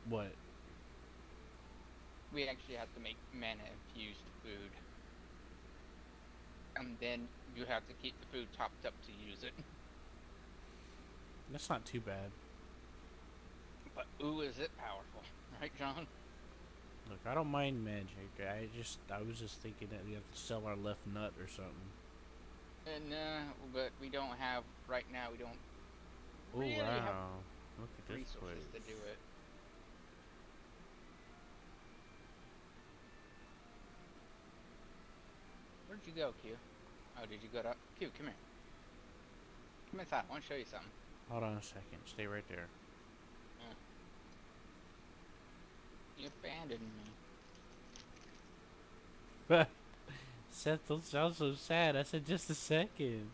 What? We actually have to make mana infused food, and then you have to keep the food topped up to use it. That's not too bad. But ooh, is it powerful, right, John? Look, I don't mind magic. I was just thinking that we have to sell our left nut or something. And but we don't have right now. We don't Oh really have wow! Look at this resources to place. do it. Where'd you go, Q? Oh, did you go to Q? Come here. Come inside. I want to show you something. Hold on a second. Stay right there. Uh, you abandoned me. Seth, don't sound so sad. I said just a second.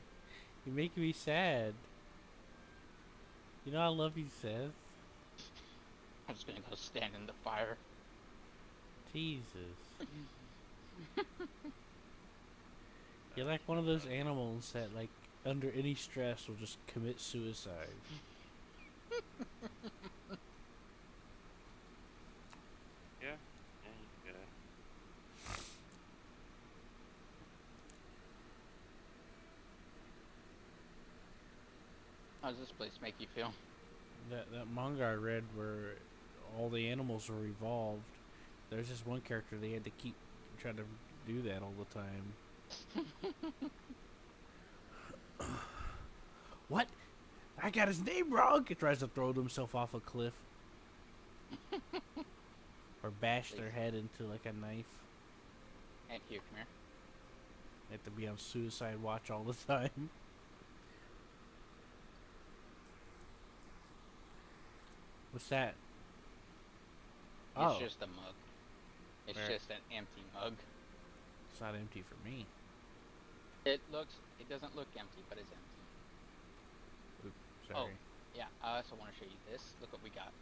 You're making me sad. You know I love you, Seth. I'm just gonna go stand in the fire. Jesus. You're like one of those animals that, like, under any stress will just commit suicide. Yeah, yeah, you could. How does this place make you feel? That manga I read where all the animals were evolved. There's this one character they had to keep trying to do that all the time. What? I got his name wrong. He tries to throw himself off a cliff or bash their Please. head into like a knife. And here, come here. They have to be on suicide watch all the time. What's that? It's Oh, just a mug. It's there. just an empty mug. It's not empty for me. It doesn't look empty, but it's empty. Oop, Oh, sorry. yeah. I also want to show you this. Look what we got.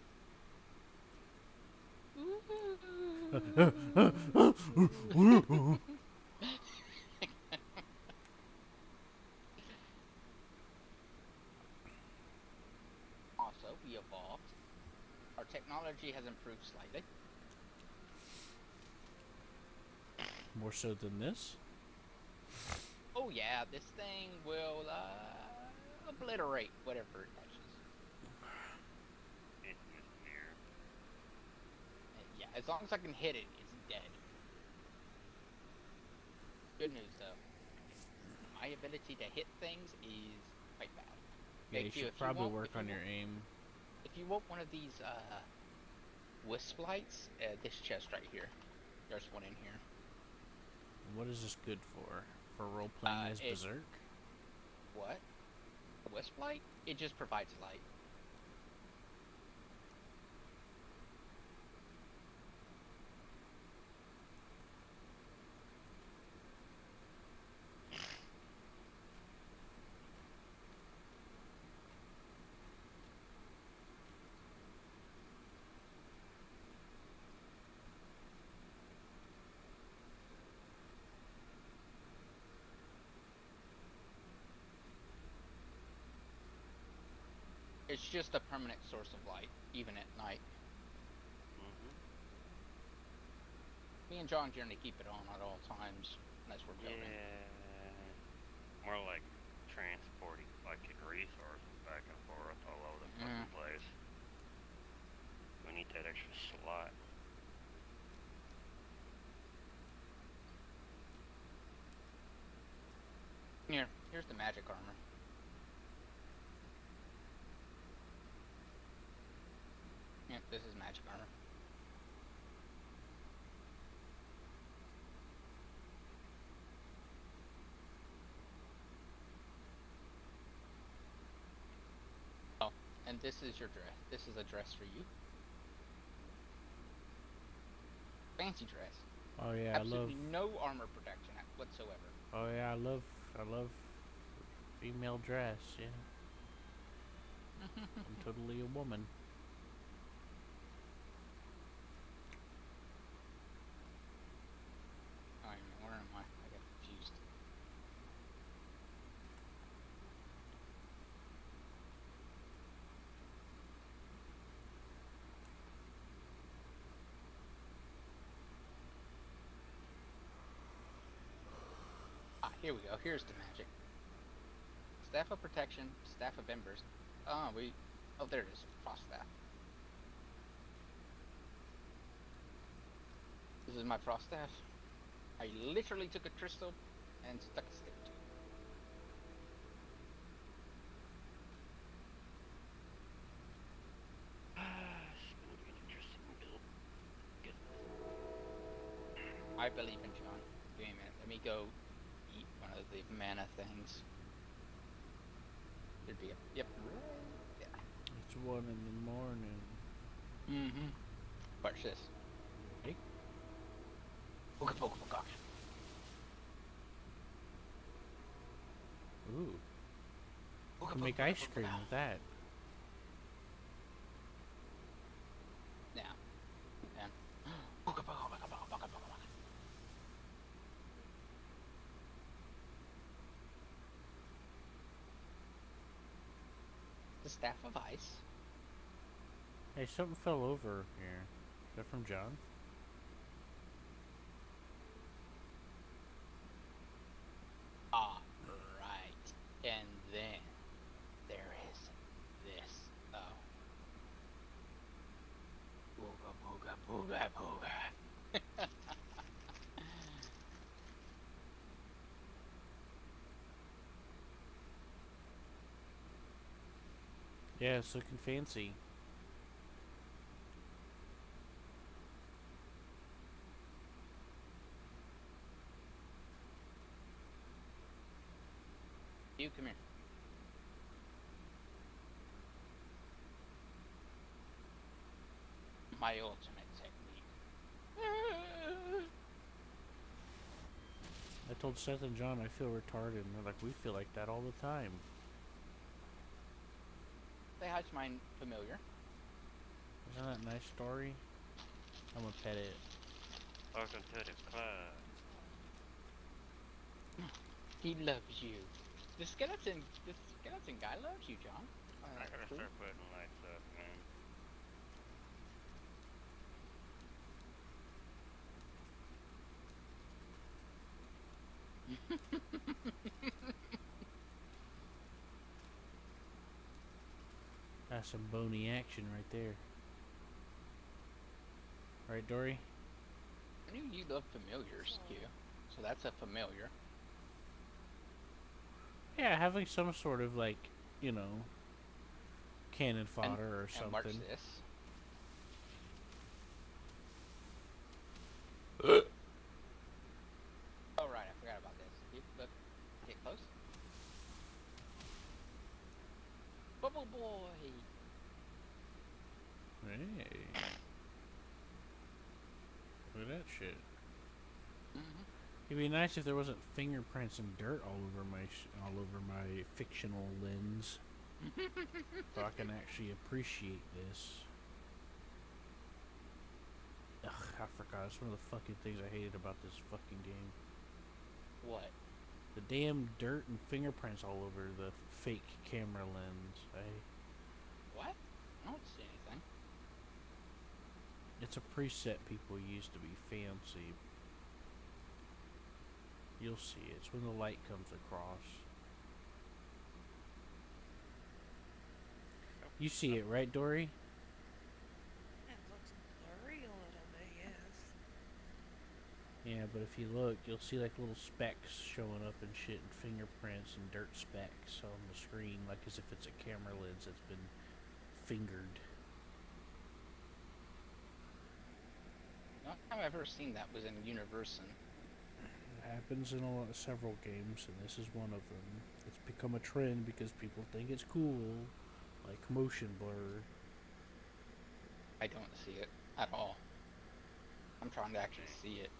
Also, we evolved. Our technology has improved slightly. More so than this. Oh yeah, this thing will obliterate whatever it touches. It's just near. Yeah, as long as I can hit it, it's dead. Good news though, my ability to hit things is quite bad. Yeah, Okay, you Q, should probably work on your aim. if you want one of these wisp lights, this chest right here. There's one in here. What is this good for? For role playing as It Berserk? what? A wisp light? It just provides light. It's just a permanent source of light, even at night. Mm-hmm. Me and John generally keep it on at all times unless we're building. Yeah, more like transporting fucking resources back and forth all over the Mm. fucking place. We need that extra slot. Here's the magic armor. Yep, this is magic armor. Oh, and this is your dress. This is a dress for you. Fancy dress. Oh yeah, I love. Absolutely no armor protection whatsoever. Oh yeah, I love female dress. Yeah, I'm totally a woman. Oh, where am I? I got confused. Here we go. Here's the magic. Staff of protection, staff of embers. Oh, oh, there it is. Frost staff. This is my frost staff. I literally took a crystal and stuck a stick to it. It's gonna be an interesting build. Goodness. I believe in John. Wait a minute. Let me go eat one of the mana things. There'd be a yep. Yeah. It's 1 in the morning. Mm-hmm. Watch this. Ready? Ooga booga booga. Ooh. Ooga Can make booga ice booga cream booga. with that. Now. And ooga booga booga booga booga booga. The staff of ice. Hey, something fell over here. Is that from John? Ah, right. And then there is this. Oh. Booga booga booga booga. Yeah, it's looking fancy. You come here. My ultimate technique. I told Seth and John I feel retarded, and they're like, we feel like that all the time. Say hi to my familiar. Isn't that a nice story? I'm gonna pet it. Welcome to the club. He loves you. The skeleton guy loves you, John. I gotta Cool. start putting lights up, man. That's some bony action right there. Right, Dory? I knew you loved familiars, too. So that's a familiar. Yeah, having some sort of, like, you know, cannon fodder or And watch something. this. Oh, right, I forgot about this. Look, get close. Bubble boy! Hey. Look at that shit. Mm-hmm. It'd be nice if there wasn't fingerprints and dirt all over my fictional lens, so I can actually appreciate this. Ugh, I forgot. It's one of the fucking things I hated about this fucking game. What? The damn dirt and fingerprints all over the fake camera lens. What? I don't see anything. It's a preset people use to be fancy. You'll see it. It's when the light comes across. You see it, right, Dory? It looks blurry a little bit, yes. Yeah, but if you look, you'll see like little specks showing up and shit, and fingerprints and dirt specks on the screen, like as if it's a camera lens that's been fingered. The only time I've ever seen that was in Universon. It happens in several games, and this is one of them. It's become a trend because people think it's cool, like motion blur. I don't see it at all. I'm trying to actually see it.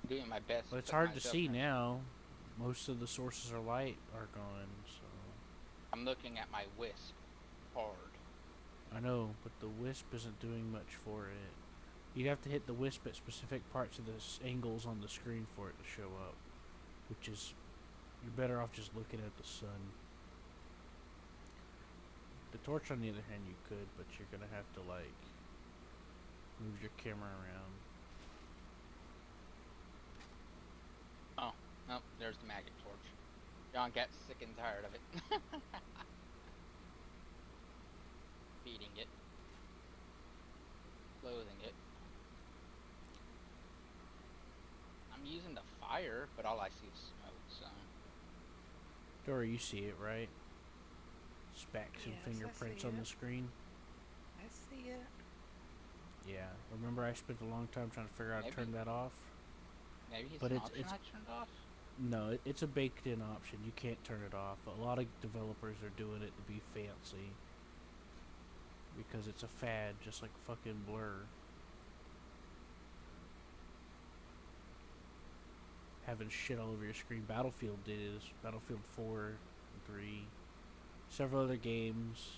I'm doing my best. But it's but hard to myself see not- now. Most of the sources of light are gone, so... I'm looking at my wisp hard. I know, but the wisp isn't doing much for it. You'd have to hit the wisp at specific parts of the angles on the screen for it to show up. Which is... You're better off just looking at the sun. The torch, on the other hand, you could, but you're gonna have to, like... move your camera around. Oh, no, John got sick and tired of it. Feeding it. Loathing it. I'm using the fire, but all I see is smoke, so... Dory, you see it, right? Specks and Yes, I fingerprints see on it. the screen. I see it. Yeah. Remember I spent a long time trying to figure out how to turn Maybe. that off? Maybe it's But an it's option I turned off? no, it's a baked-in option. You can't turn it off. A lot of developers are doing it to be fancy. Because it's a fad, just like fucking Blur. Having shit all over your screen. Battlefield did it. Battlefield 4 and 3. Several other games.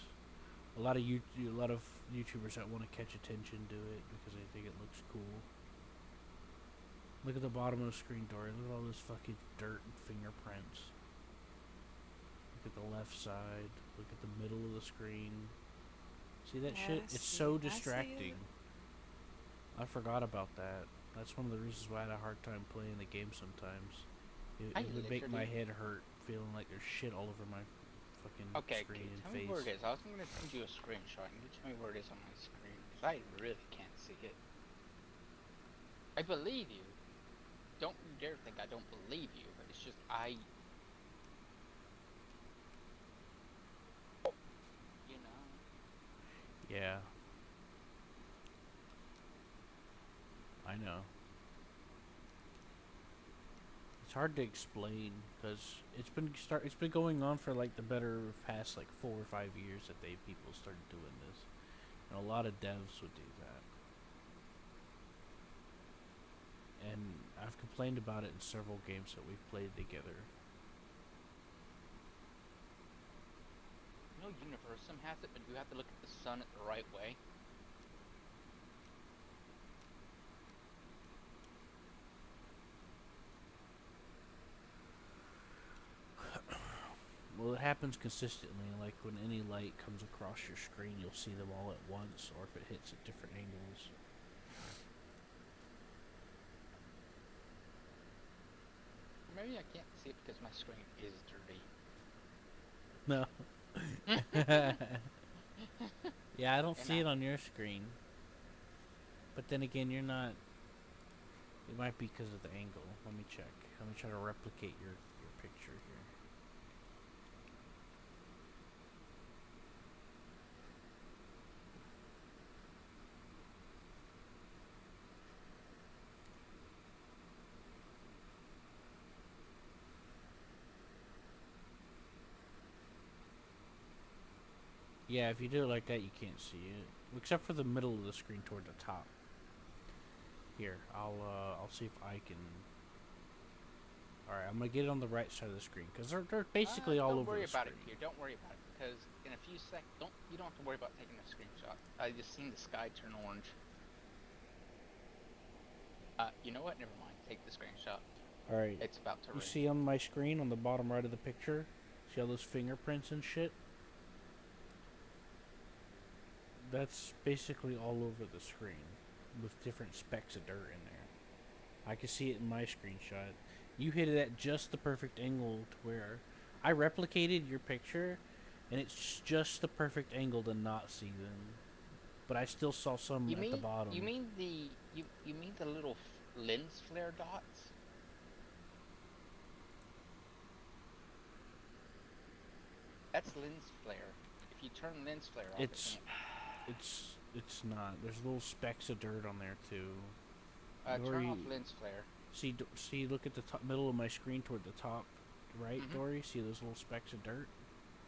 A lot of YouTubers that want to catch attention do it because they think it looks cool. Look at the bottom of the screen, Dory. Look at all this fucking dirt and fingerprints. Look at the left side. Look at the middle of the screen. See that Yeah, shit? I It's see so it. I see distracting. it. I forgot about that. That's one of the reasons why I had a hard time playing the game sometimes. It would make my head hurt feeling like there's shit all over my fucking Okay, screen dude, and tell face. me where it is. I was gonna send you a screenshot, and you tell me where it is on my screen, because I really can't see it. I believe you. Don't you dare think I don't believe you, but it's just, you know. Yeah. I know. It's hard to explain because it's been going on for like the better past like 4 or 5 years that people started doing this, and a lot of devs would do that. And I've complained about it in several games that we've played together. You know Universum has it, but you have to look at the sun the right way. Well, it happens consistently. Like when any light comes across your screen, you'll see them all at once, or if it hits at different angles. Or maybe I can't see it because my screen is dirty. No. Yeah, I don't And see it on your screen. But then again, you're not. It might be because of the angle. Let me check. Let me try to replicate your picture here. Yeah, if you do it like that, you can't see it, except for the middle of the screen toward the top. Here, I'll see if I can. All right, I'm gonna get it on the right side of the screen because they're basically all over the screen. Don't worry about it, Q. Don't worry about it, because in a few seconds, you don't have to worry about taking a screenshot. I just seen the sky turn orange. You know what? Never mind. Take the screenshot. All right. It's about to You rain. see on my screen on the bottom right of the picture? See all those fingerprints and shit? That's basically all over the screen with different specks of dirt in there. I can see it in my screenshot. You hit it at just the perfect angle to where I replicated your picture, and it's just the perfect angle to not see them. But I still saw some at the bottom. You mean you mean the little lens flare dots? That's lens flare. If you turn lens flare off, It's not. There's little specks of dirt on there too. turn off lens flare. See, look at the middle of my screen toward the top right, Mhm. Dory. See those little specks of dirt?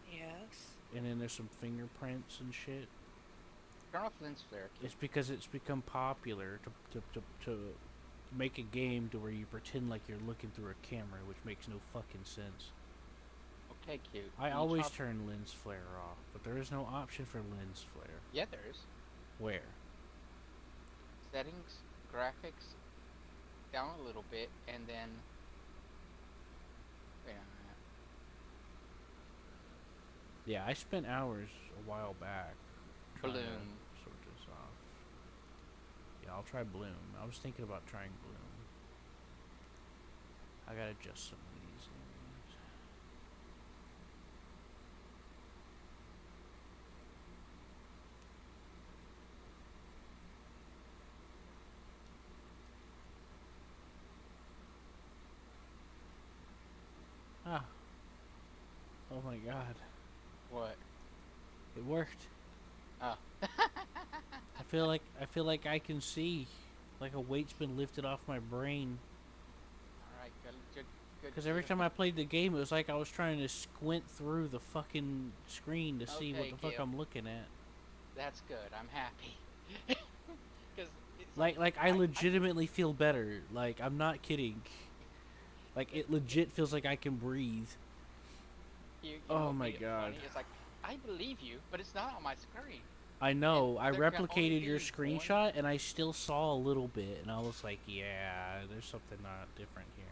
Yes. And then there's some fingerprints and shit. Turn off lens flare. Q. It's because it's become popular to make a game to where you pretend like you're looking through a camera, which makes no fucking sense. Okay, Q. I Can you always chop- turn lens flare off, but there is no option for lens flare. Yeah, there is. Where? Settings, graphics, down a little bit, and then. Wait a minute. Yeah, I spent hours a while back trying Bloom. to sort this off. Yeah, I'll try Bloom. I was thinking about trying Bloom. I gotta adjust some of these things. my god. What? It worked. Oh. I feel like I can see. Like a weight's been lifted off my brain. Alright, good. Because every time I played the game, it was like I was trying to squint through the fucking screen to see what Okay, the fuck Q. I'm looking at. That's good. I'm happy. Because it's Like I legitimately feel better. Like I'm not kidding. Like it legit feels like I can breathe. you know Oh what my made it god. funny? It's like, I believe you, but it's not on my screen. I And know. I there can only replicated your be one. screenshot and I still saw a little bit and I was like, yeah, there's something not different here.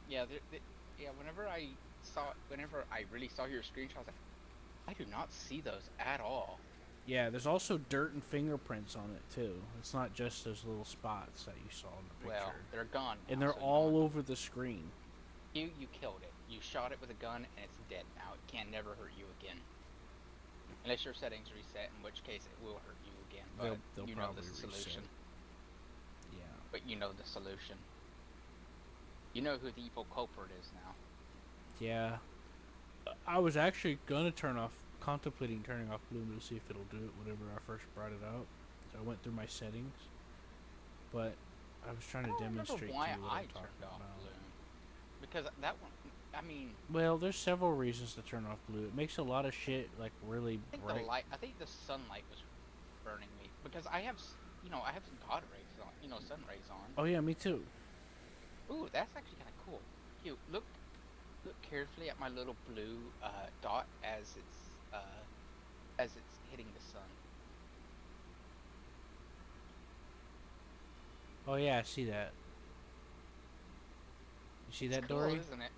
Yeah, yeah. Whenever I really saw your screenshot, I was like, I do not see those at all. Yeah, there's also dirt and fingerprints on it too. It's not just those little spots that you saw in the picture. Well, they're gone now, And they're so you all don't- over the screen. You killed it. You shot it with a gun, and it's dead now. It can never hurt you again, unless your settings reset, in which case it will hurt you again. But They'll you know the probably solution. reset. Yeah. But you know the solution. You know who the evil culprit is now. Yeah. I was actually gonna contemplating turning off Bloom to see if it'll do it whenever I first brought it out. So I went through my settings, but I was trying I to don't remember demonstrate to why you what I I'm talking turned off about. Bloom, because that one. I mean, Well, there's several reasons to turn off Blue. It makes a lot of shit like really I think bright. I think the sunlight was burning me because I have, I have some God rays on, sun rays on. Oh yeah, me too. Ooh, that's actually kind of cool. You look carefully at my little blue dot as it's hitting the sun. Oh yeah, I see that. You see that, It's cool, Dory? isn't it?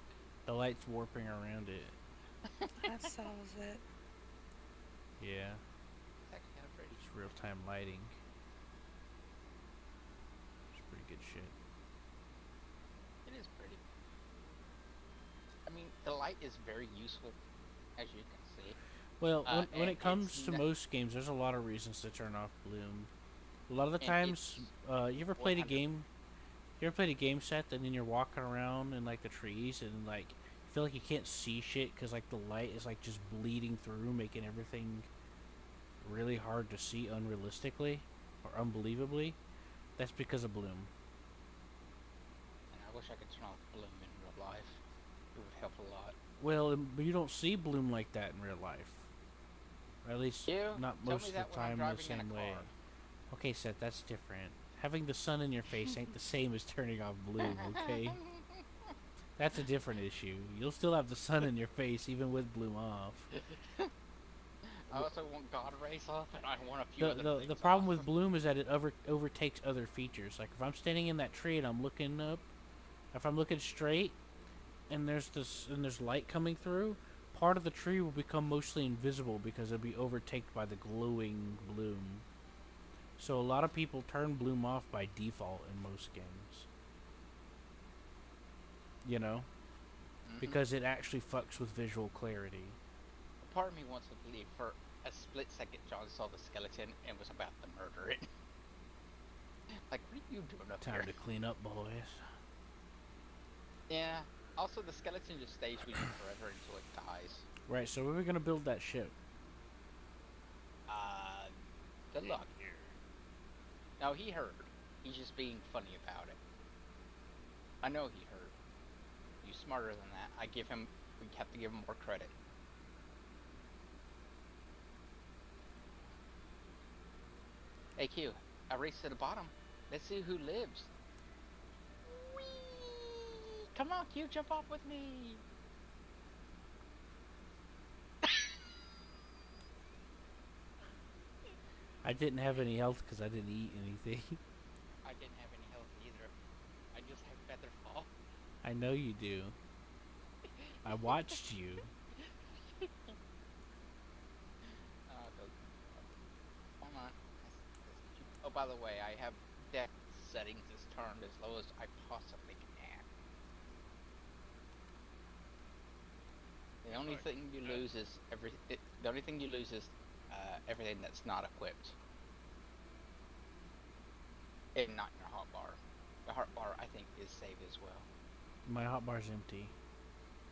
The light's warping around it. That solves it. Yeah, It's actually kind of pretty. it's real-time lighting. It's pretty good shit. It is pretty. I mean, the light is very useful, as you can see. Well, when And it comes it's to not- most games, there's a lot of reasons to turn off Bloom. A lot of the And times, you ever played a 100 game? You ever played a game set and then you're walking around in like the trees and like you feel like you can't see shit because like the light is like just bleeding through, making everything really hard to see unrealistically or unbelievably? That's because of Bloom. And I wish I could turn off Bloom in real life. It would help a lot. Well, but you don't see Bloom like that in real life. Or at least You not tell most me of that the when I'm time the driving in a same way. car. Okay, Seth, that's different. Having the sun in your face ain't the same as turning off Bloom, okay? That's a different issue. You'll still have the sun in your face even with Bloom off. I also want God rays off, and I want a few other things The problem off. with Bloom is that it overtakes other features. Like if I'm standing in that tree and I'm looking up, if I'm looking straight, and there's light coming through, part of the tree will become mostly invisible because it'll be overtaken by the glowing Bloom. So a lot of people turn Bloom off by default in most games. You know? Mhm. Because it actually fucks with visual clarity. Part of me wants to believe for a split second John saw the skeleton and was about to murder it. Like, what are you doing up Time here? to clean up, boys. Yeah. Also, the skeleton just stays with you forever until it dies. Right, so where are we gonna build that ship? Good luck. Here. No, he heard. He's just being funny about it. I know he heard. You're smarter than that. We have to give him more credit. Hey Q, I raced to the bottom. Let's see who lives. Whee! Come on, Q, jump off with me. I didn't have any health because I didn't eat anything. I didn't have any health either. I just have feather fall. I know you do. I watched you. Hold on. Oh, by the way, I have deck settings is turned as low as I possibly can. The only Right. thing you lose is the only thing you lose is everything that's not equipped, and not your hotbar. The hotbar I think is saved as well. My hotbar's empty.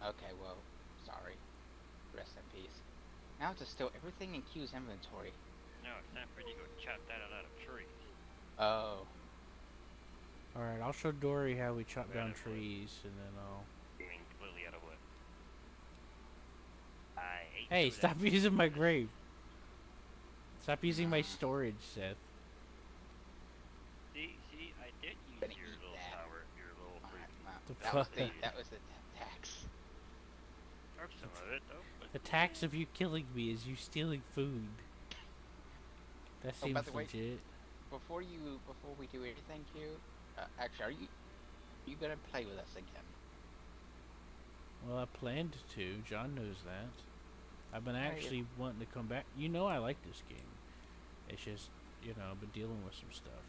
Okay, well, sorry. Rest in peace. Now to steal everything in Q's inventory. No, it's time for you to go chop that a lot of trees. Oh. Alright, I'll show Dory how we chop down Out of wood. trees, and then I'll... You mean completely out of wood. I hate Hey, to stop that. using my grave. Stop using my storage, Seth. See, I did use Gonna your eat little that. tower, your little Alright, freaking... well, The that was the tax. Took some of it, though, but... The tax of you killing me is you stealing food. That Oh, seems by the way, legit. before we do anything, Q, actually, are you gonna play with us again? Well, I planned to. John knows that. I've been Alright, actually wanting to come back. You know I like this game. It's just, you know, I've been dealing with some stuff.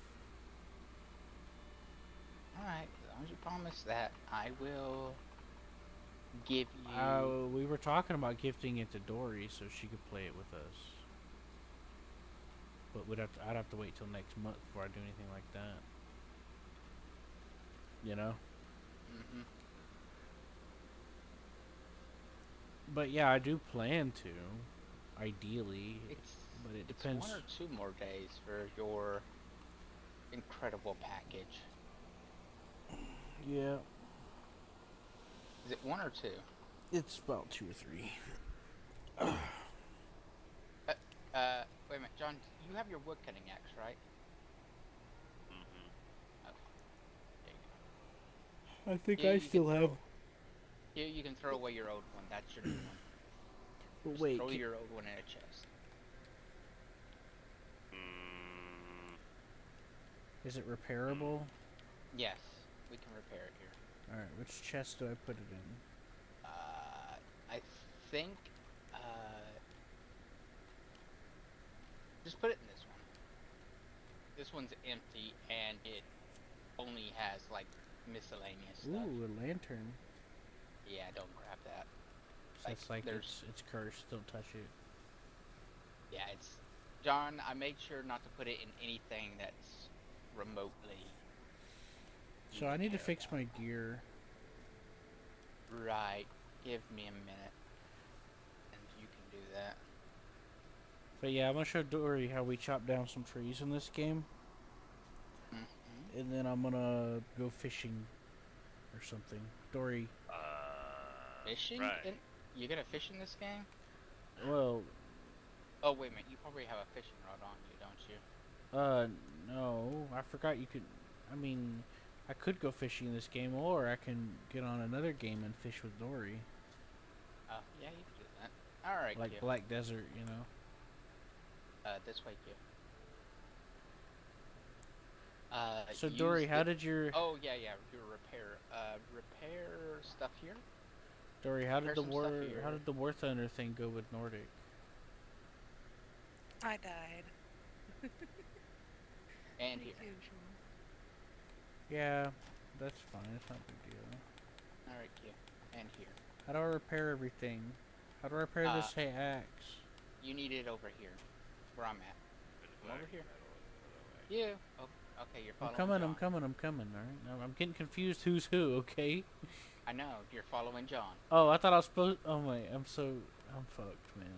Alright, as long as you promise that, I will give you... We were talking about gifting it to Dory so she could play it with us. But I'd have to wait till next month before I do anything like that. You know? Mhm. But yeah, I do plan to. Ideally. But it depends. It's 1 or 2 more days for your incredible package. Yeah. Is it 1 or 2? It's about 2 or 3. Wait a minute, John, you have your wood cutting axe, right? Mm-hmm. Okay. There you go. I think Yeah, I you still can have. Here, you can throw away your old one. That's your new one. But Just wait. throw your old one in a chest. Is it repairable? Yes, we can repair it here. Alright, which chest do I put it in? I think, just put it in this one. This one's empty, and it only has, like, miscellaneous stuff. Ooh, a lantern. Yeah, don't grab that. So it's like there's... it's cursed. Don't touch it. Yeah, it's... John, I made sure not to put it in anything that's remotely... So I need to fix my gear. Right. Give me a minute. And you can do that. But yeah, I'm gonna show Dory how we chop down some trees in this game. Mm-hmm. And then I'm gonna go fishing or something. Dory. Fishing? Right. You gonna fish in this game? Well, Oh, wait a minute. You probably have a fishing rod on you, don't you? no. I forgot you could. I mean, I could go fishing in this game, or I can get on another game and fish with Dory. Oh, yeah, you can do that. Alright, Like Q. Black Desert, you know? This way, Q. So Dory, how did your... Oh, yeah, your repair. Repair stuff here? Dory, how did There's some stuff how here. did the War Thunder thing go with Nordic? I died. And Like here. usual. Yeah, that's fine. It's not a big deal. Alright, Q. And here. How do I repair everything? How do I repair this axe? You need it over here. Where I'm at. Come over here. Yeah. You. Oh, okay, you're I'm following coming, John. I'm coming, alright? Now I'm getting confused who's who, okay? I know, you're following John. Oh, I thought I was supposed... Oh my, I'm fucked, man.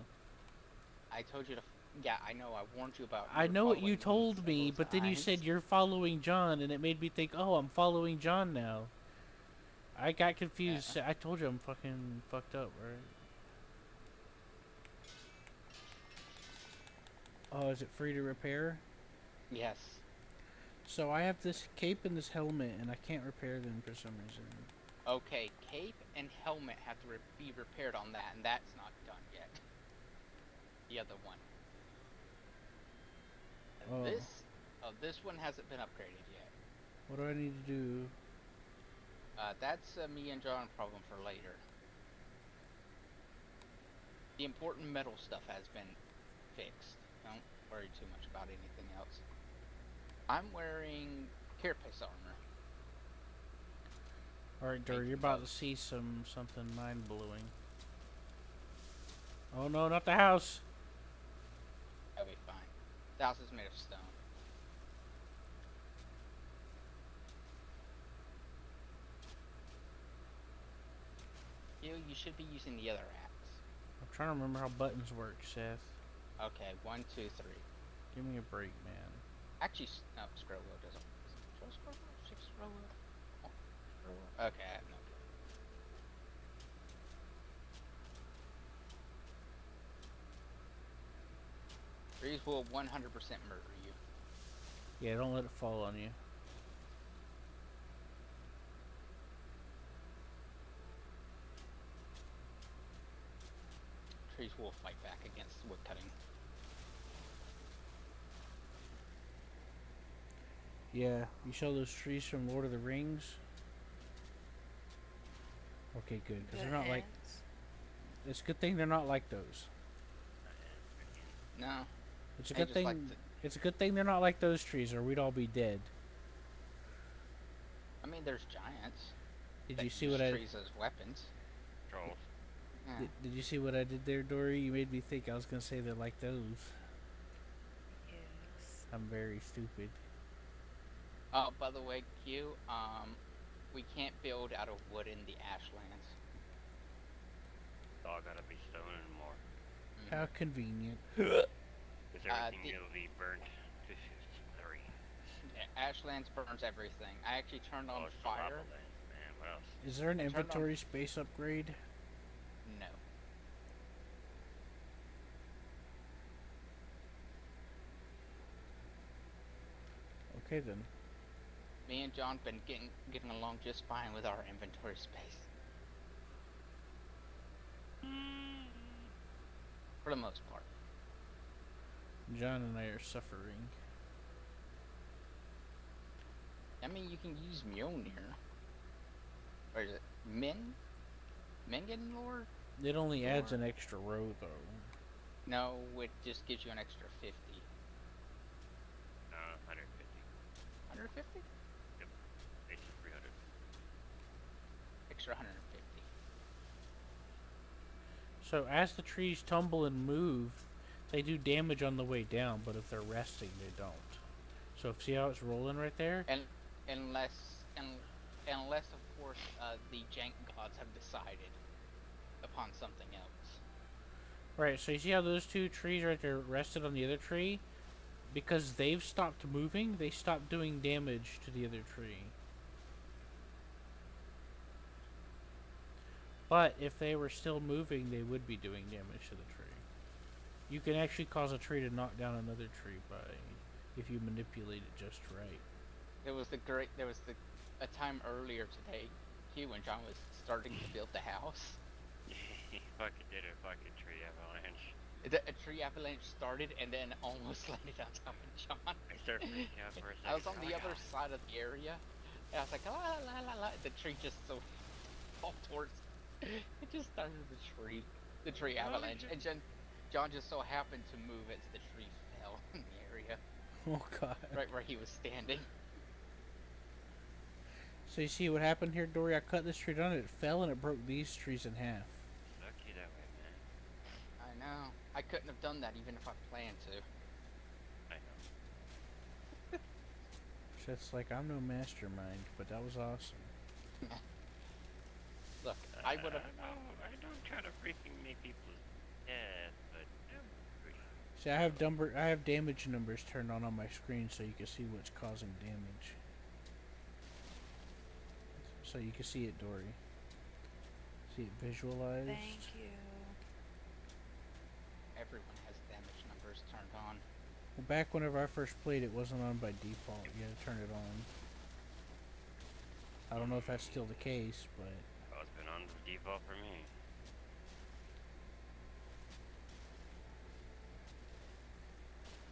I told you to... Yeah, I know, I warned you about... I know what you following told me, several but then you times. said you're following John, and it made me think, oh, I'm following John now. I got confused. I told you I'm fucking fucked up, right? Oh, is it free to repair? Yes. So I have this cape and this helmet, and I can't repair them for some reason. Okay, cape and helmet have to be repaired on that, and that's not done yet. The other one. And Oh. This one hasn't been upgraded yet. What do I need to do? That's a me and John problem for later. The important metal stuff has been fixed. Don't worry too much about anything else. I'm wearing carapace armor. Alright, Dory, you're about to see something mind-blowing. Oh no, not the house! That'll be fine. The house is made of stone. You should be using the other axe. I'm trying to remember how buttons work, Seth. Okay, 1, 2, 3. Give me a break, man. Actually, no, scroll wheel doesn't. Is it scroll wheel? 6 scroll wheel? Oh, scroll wheel. Okay, I have no clue. Trees will 100% murder you. Yeah, don't let it fall on you. Trees will fight back against wood cutting. Yeah, you saw those trees from Lord of the Rings? Okay, good, because The they're not like... ants. It's a good thing they're not like those. No, It's a I good just like thing... the. It's a good thing they're not like those trees, or we'd all be dead. I mean, there's giants. Did that you see use what I... trees as weapons? Trolls. Yeah. Did you see what I did there, Dory? You made me think I was gonna say they're like those. Yes. I'm very stupid. Oh, by the way, Q, we can't build out of wood in the Ashlands. It's all gotta be stone and more. How convenient. Because everything the- will be burnt to slurry. Yeah, Ashlands burns everything. I actually turned on Oh, it's the lava fire. lands, man. What else? Is there an Turn on- inventory space upgrade? No. Okay then. Me and John been getting along just fine with our inventory space. For the most part. John and I are suffering. I mean, you can use Mjolnir. Or is it Mengen Lord? It only adds Or- an extra row though. No, it just gives you an extra 50. 150. 150? Base is 300. Extra 150. So as the trees tumble and move, they do damage on the way down, but if they're resting, they don't. So if, see how it's rolling right there? And unless of course the jank gods have decided upon something else. Right, so you see how those two trees right there rested on the other tree? Because they've stopped moving, they stopped doing damage to the other tree. But if they were still moving, they would be doing damage to the tree. You can actually cause a tree to knock down another tree by if you manipulate it just right. There was a time earlier today, Q, when John was starting to build the house. He fucking did a fucking tree avalanche. A tree avalanche started and then almost landed on top of John. I started freaking out for a second. I was on Oh the my other God. side of the area, and I was like, la la la la. The tree just so all towards. It just started the tree avalanche, and John just so happened to move as the tree fell in the area, Oh god. right where he was standing. So you see what happened here, Dory? I cut this tree down, it fell and it broke these trees in half. Suck you that way, man. I know. I couldn't have done that even if I planned to. I know. So it's like I'm no mastermind, but that was awesome. Look, I would have. I don't try to freaking make people dead, but I'm pretty. See, I have damage numbers turned on my screen so you can see what's causing damage. So you can see it, Dory. See it visualized. Thank you. Everyone has damage numbers turned on. Well, back whenever I first played, it wasn't on by default. You had to turn it on. I don't know if that's still the case, but Oh, it's been on default for me.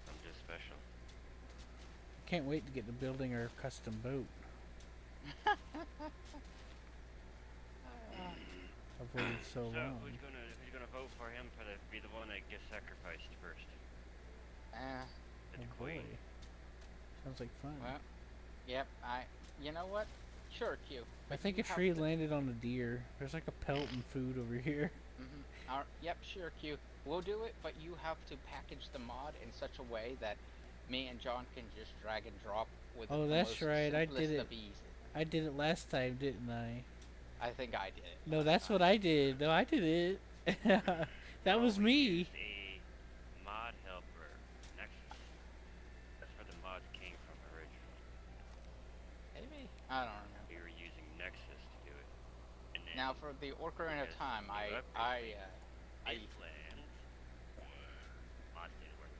I'm just special. I can't wait to get to building our custom boat. I've waited so So long. who's gonna vote for him for the be the one that gets sacrificed first? Uh, The Oh queen. boy. Sounds like fun. well, yep. You know what? Sure, Q. I but think you a have tree to- landed on a deer. There's like a pelt and food over here. Yep, sure, Q. We'll do it, but you have to package the mod in such a way that me and John can just drag and drop with Oh, the that's most right, I simplest did of it. ease. I did it last time, didn't I? I think I did it. No, last that's time. what I did. No, I did it. That was we me. used a mod helper, Nexus. That's where the mods came from originally. Maybe I don't remember. We were using Nexus to do it, and then Now for the Ocarina of because Time, new upgrade came, I Iceland mods didn't work.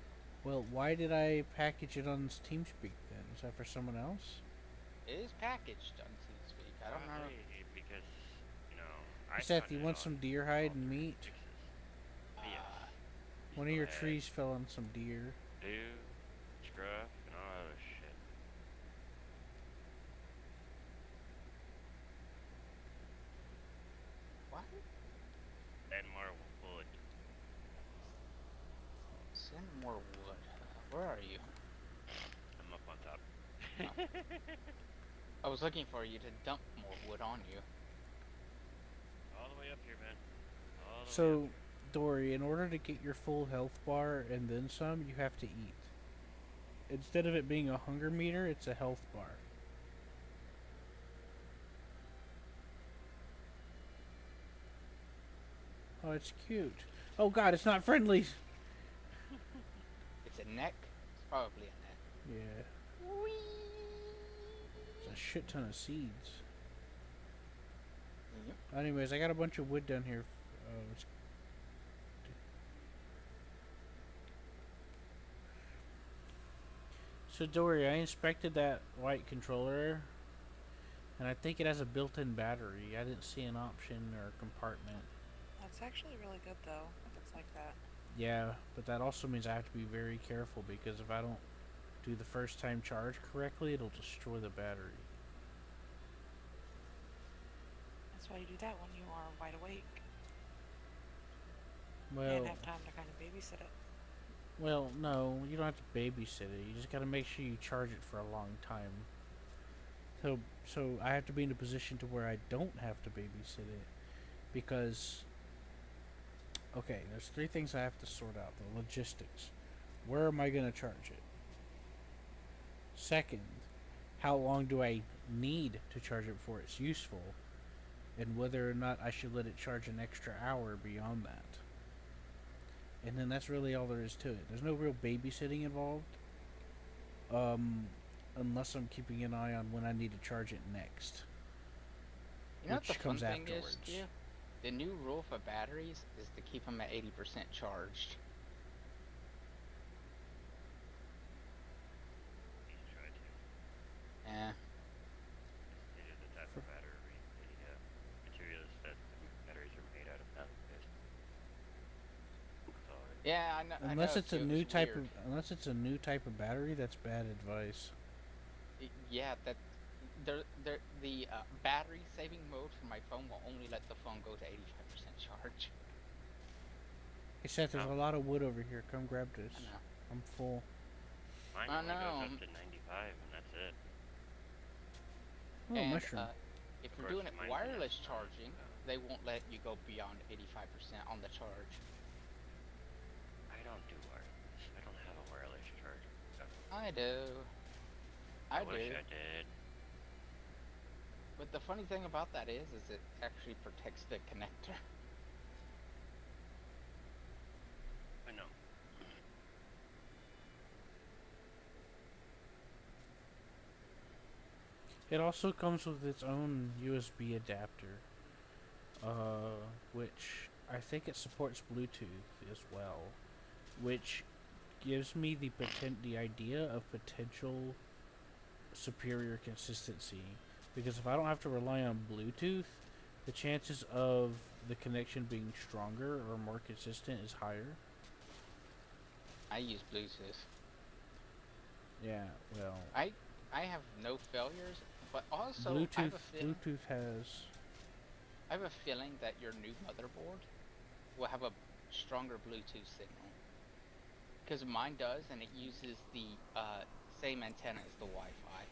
Well, why did I package it on TeamSpeak then? Is that for someone else? it is packaged on TeamSpeak. I don't know. Probably because I Is that found you it want on some deer hide and alternate meat? fixes. But yes, you One of still your had trees fell on some deer. dew, scruff, and all other shit. What? And more wood. Send more wood. Where are you? I'm up on top. I was looking for you to dump more wood on you. All the way up here, man. All the way up So, here. Dory, in order to get your full health bar and then some, you have to eat. Instead of it being a hunger meter, it's a health bar. Oh, it's cute. Oh god, it's not friendly! It's a neck? It's probably a neck. Yeah, Whee! it's a shit ton of seeds. Yep. Anyways, I got a bunch of wood down here. It's- So Dory, I inspected that white controller, and I think it has a built-in battery. I didn't see an option or a compartment. That's actually really good though, if it's like that. Yeah, but that also means I have to be very careful because if I don't do the first time charge correctly, it'll destroy the battery. That's why you do that when you are wide awake Well, and have time to kind of babysit it. well, no, you don't have to babysit it. You just got to make sure you charge it for a long time. So I have to be in a position to where I don't have to babysit it because okay, there's three things I have to sort out. The logistics. Where am I going to charge it? Second, how long do I need to charge it before it's useful? And whether or not I should let it charge an extra hour beyond that. And then that's really all there is to it. There's no real babysitting involved. Unless I'm keeping an eye on when I need to charge it next. You know what the Which fun comes thing afterwards. is, Stu? The new rule for batteries is to keep them at 80% charged. You can try to. Yeah. It is the type of battery, the materials that the batteries are made out of nowadays. So Yeah, I know. Unless it's a Stu, new type weird. of unless it's a new type of battery, that's bad advice. Yeah, that the battery saving mode for my phone will only let the phone go to 85% charge. Except there's Oh. a lot of wood over here. Come grab this. I know. I'm full. mine I only goes know. up to 95, and that's it. Oh, And mushroom. if Of you're course, doing it mine's wireless enough, charging, so. they won't let you go beyond 85% on the charge. I don't do wireless. I don't have a wireless charger. I do. I wish do. I did. But the funny thing about that is it actually protects the connector. I know. It also comes with its own USB adapter, which I think it supports Bluetooth as well, which gives me the idea of potential superior consistency. Because if I don't have to rely on Bluetooth, the chances of the connection being stronger or more consistent is higher. I use Bluetooth. Yeah, well, I have no failures, but also I Bluetooth have has a feeling that your new motherboard will have a stronger Bluetooth signal. Because mine does, and it uses the same antenna as the Wi-Fi.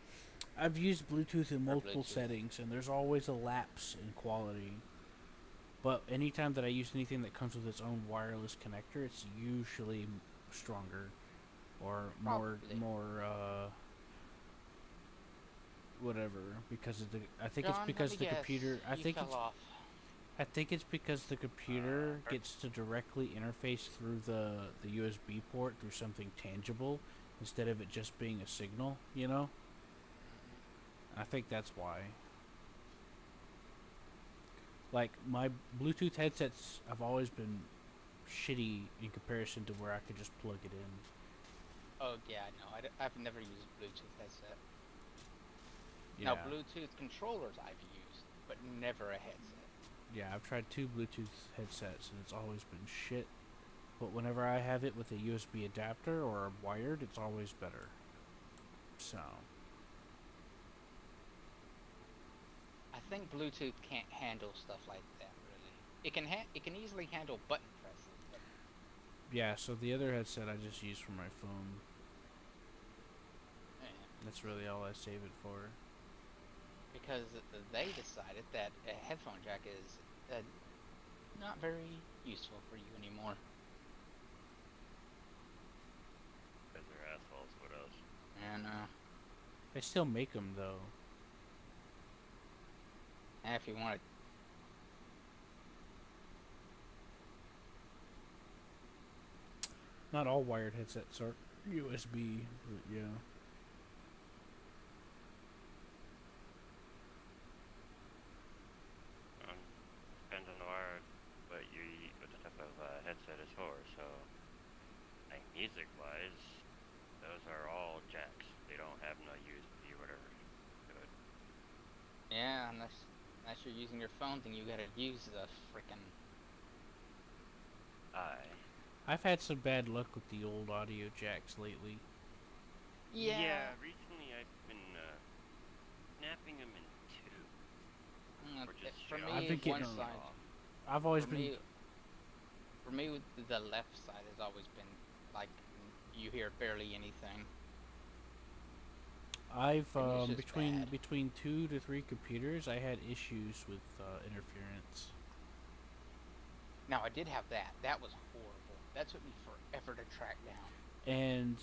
I've used Bluetooth in Or multiple Bluetooth. settings, and there's always a lapse in quality. But anytime that I use anything that comes with its own wireless connector, it's usually stronger or Probably. more whatever because of the. I think John, it's let because me the guess, computer. you fell off. I think it's because the computer gets to directly interface through the USB port through something tangible instead of it just being a signal, you know? I think that's why. Like, my Bluetooth headsets have always been shitty in comparison to where I could just plug it in. Oh yeah, no, I've never used Bluetooth headset. Now Yeah. Bluetooth controllers I've used, but never a headset. Yeah, I've tried 2 Bluetooth headsets and it's always been shit. But whenever I have it with a USB adapter or wired, it's always better. So, I think Bluetooth can't handle stuff like that really. It can easily handle button presses, but yeah, so the other headset I just use for my phone. eh, That's really all I save it for. because they decided that a headphone jack is not very useful for you anymore. Because they're assholes. What else? And They still make them though. if you want to, Not all wired headsets are USB, but yeah. Depends on the wire, what the type of headset is for. So, like music-wise, those are all jacks. They don't have no USB or whatever. Good. yeah, unless you're using your phone, then you gotta use the frickin' I. I've had some bad luck with the old audio jacks lately. yeah. Recently I've been snapping them in two. Or just For shit I've me, been one getting side. I've always For been me, for me, the left side has always been like you hear barely anything, I've and it's just between bad. 2 to 3 computers I had issues with interference. Now I did have that. That was horrible. That took me forever to track down. And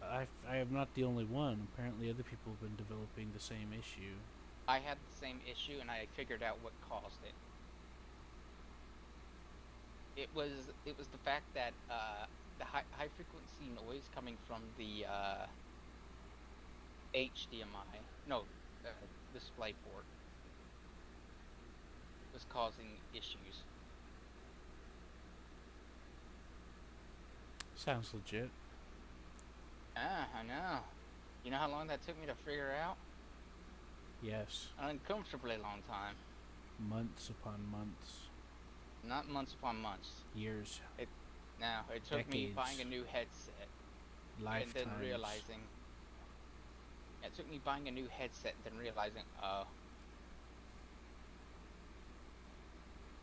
I am not the only one. Apparently other people have been developing the same issue. I had the same issue, and I figured out what caused it. It was the fact that the high frequency noise coming from the HDMI, no, display port was causing issues. Sounds legit. Ah, I know. You know how long that took me to figure out? Yes. An uncomfortably long time. Months upon months. Not months upon months. Years. It took me buying a Decades. new headset and then Lifetimes. realizing. It took me buying a new headset and then realizing, oh,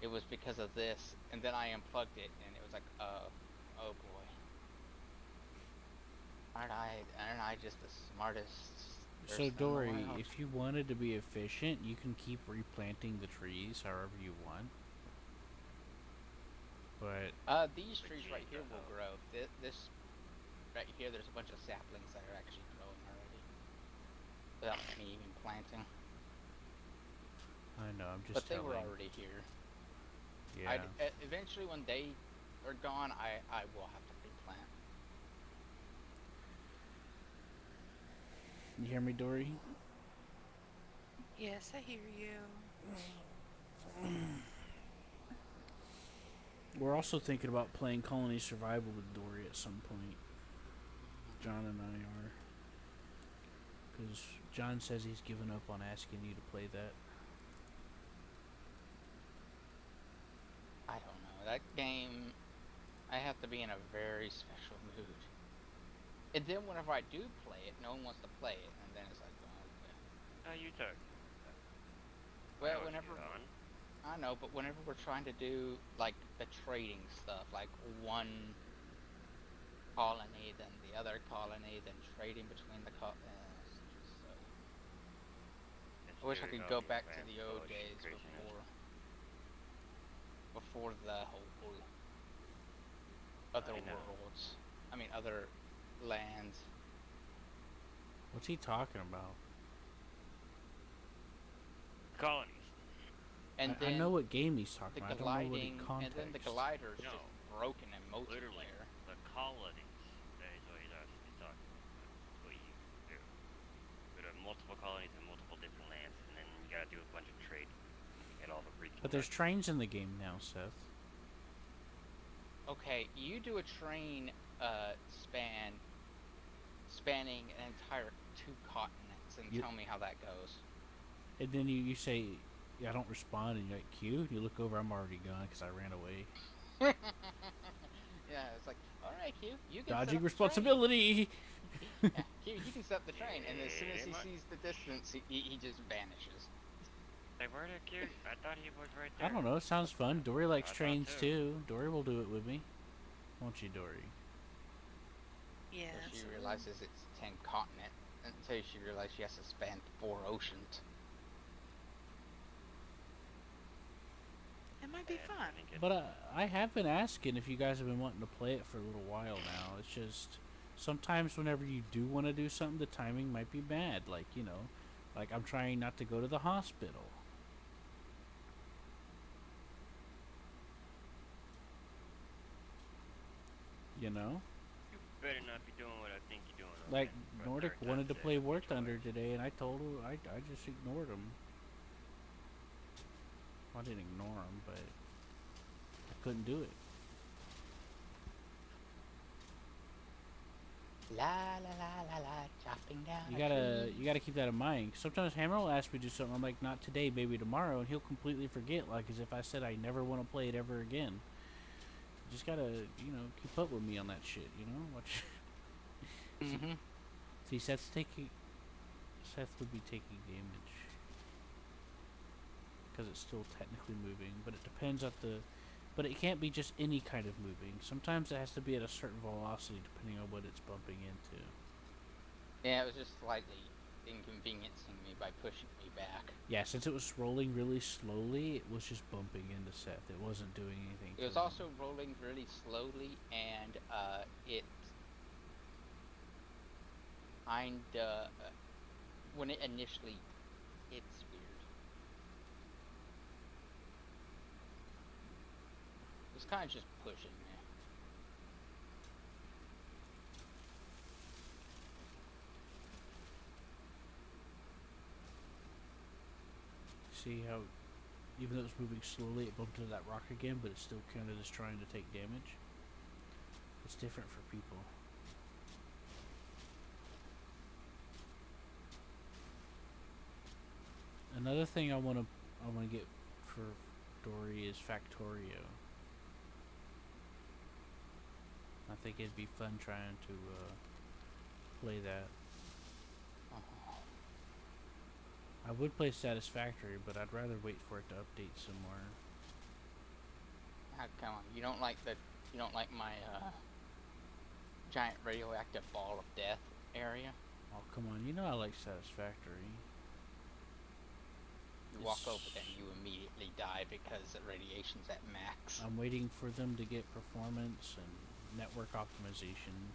it was because of this. And then I unplugged it and it was like, oh boy. Aren't I just the smartest person So in the Dory, world? if you wanted to be efficient, you can keep replanting the trees however you want. But These trees right here will grow. This right here, there's a bunch of saplings that are actually growing already without me even planting. I know, I'm just But they telling. were already here. Yeah. Eventually, when they are gone, I will have to replant. You hear me, Dory? Yes, I hear you. We're also thinking about playing Colony Survival with Dory at some point. John and I are. Because John says he's given up on asking you to play that. I don't know. That game, I have to be in a very special mood. And then whenever I do play it, no one wants to play it, and then it's like, oh, okay. How you talking? Well, I always whenever get on. I know, but whenever we're trying to do like the trading stuff, like one colony, then the other colony, then trading between the it's just so. It's I wish I very could go obvious, back to man. the old Bullshit days craziness. before the whole other I know. worlds. I mean, other lands. What's he talking about? Colonies. And I then know what game he's talking the about. I don't know what he gliding, and then the context. glider is No, just broken in literally, multiplayer. the colonies. That is what he's talking about. That's what you do. Go to multiple colonies in multiple different lands, and then you gotta do a bunch of trade to get all the freaking But there's weapons. trains in the game now, Seth. Okay, you do a train spanning an entire 2 continents, and You, tell me how that goes. and then you say, yeah, I don't respond, and you're like, Q? And you look over, I'm already gone because I ran away. Yeah, it's like, all right, Q, you can set Dodging up the train. responsibility! Yeah, Q, you can set up the train, and as soon as he Pretty much. sees the distance, he just vanishes. Like, where did Q? I thought he was right there. I don't know, it sounds fun. Dory likes I thought trains too. too. Dory will do it with me. Won't you, Dory? Yeah, So she absolutely. realizes it's 10 continents until she realizes she has to span 4 oceans. It might be And fun. I think But I have been asking if you guys have been wanting to play it for a little while now. It's just sometimes whenever you do want to do something, the timing might be bad. Like, you know, like I'm trying not to go to the hospital. You know? you better not be doing what I think you're doing. Like, Okay? For a Nordic third time wanted to today. play War Which way? Thunder today, and I told him, I just ignored him. I didn't ignore him, but I couldn't do it. La la la la la, chopping down You a gotta tree. you gotta keep that in mind. Sometimes Hammer will ask me to do something. I'm like, not today, maybe tomorrow, and he'll completely forget, like as if I said I never want to play it ever again. You just gotta, keep up with me on that shit. Watch. see, Mm-hmm. see, Seth would be taking damage because it's still technically moving, but it depends on the. But it can't be just any kind of moving. Sometimes it has to be at a certain velocity depending on what it's bumping into. Yeah, it was just slightly inconveniencing me by pushing me back. Yeah, since it was rolling really slowly, it was just bumping into Seth. It wasn't doing anything It to was him. also rolling really slowly, and it kinda when it initially hits weird. It was kind of just pushing me. See how, even though it's moving slowly, it bumped into that rock again, but it's still kind of just trying to take damage. It's different for people. Another thing I wanna get for Dory is Factorio. I think it'd be fun trying to play that. Oh, I would play Satisfactory, but I'd rather wait for it to update some more. come on, you don't like my giant radioactive ball of death area? Oh, come on, I like Satisfactory. You walk over there and you immediately die because the radiation's at max. I'm waiting for them to get performance and network optimization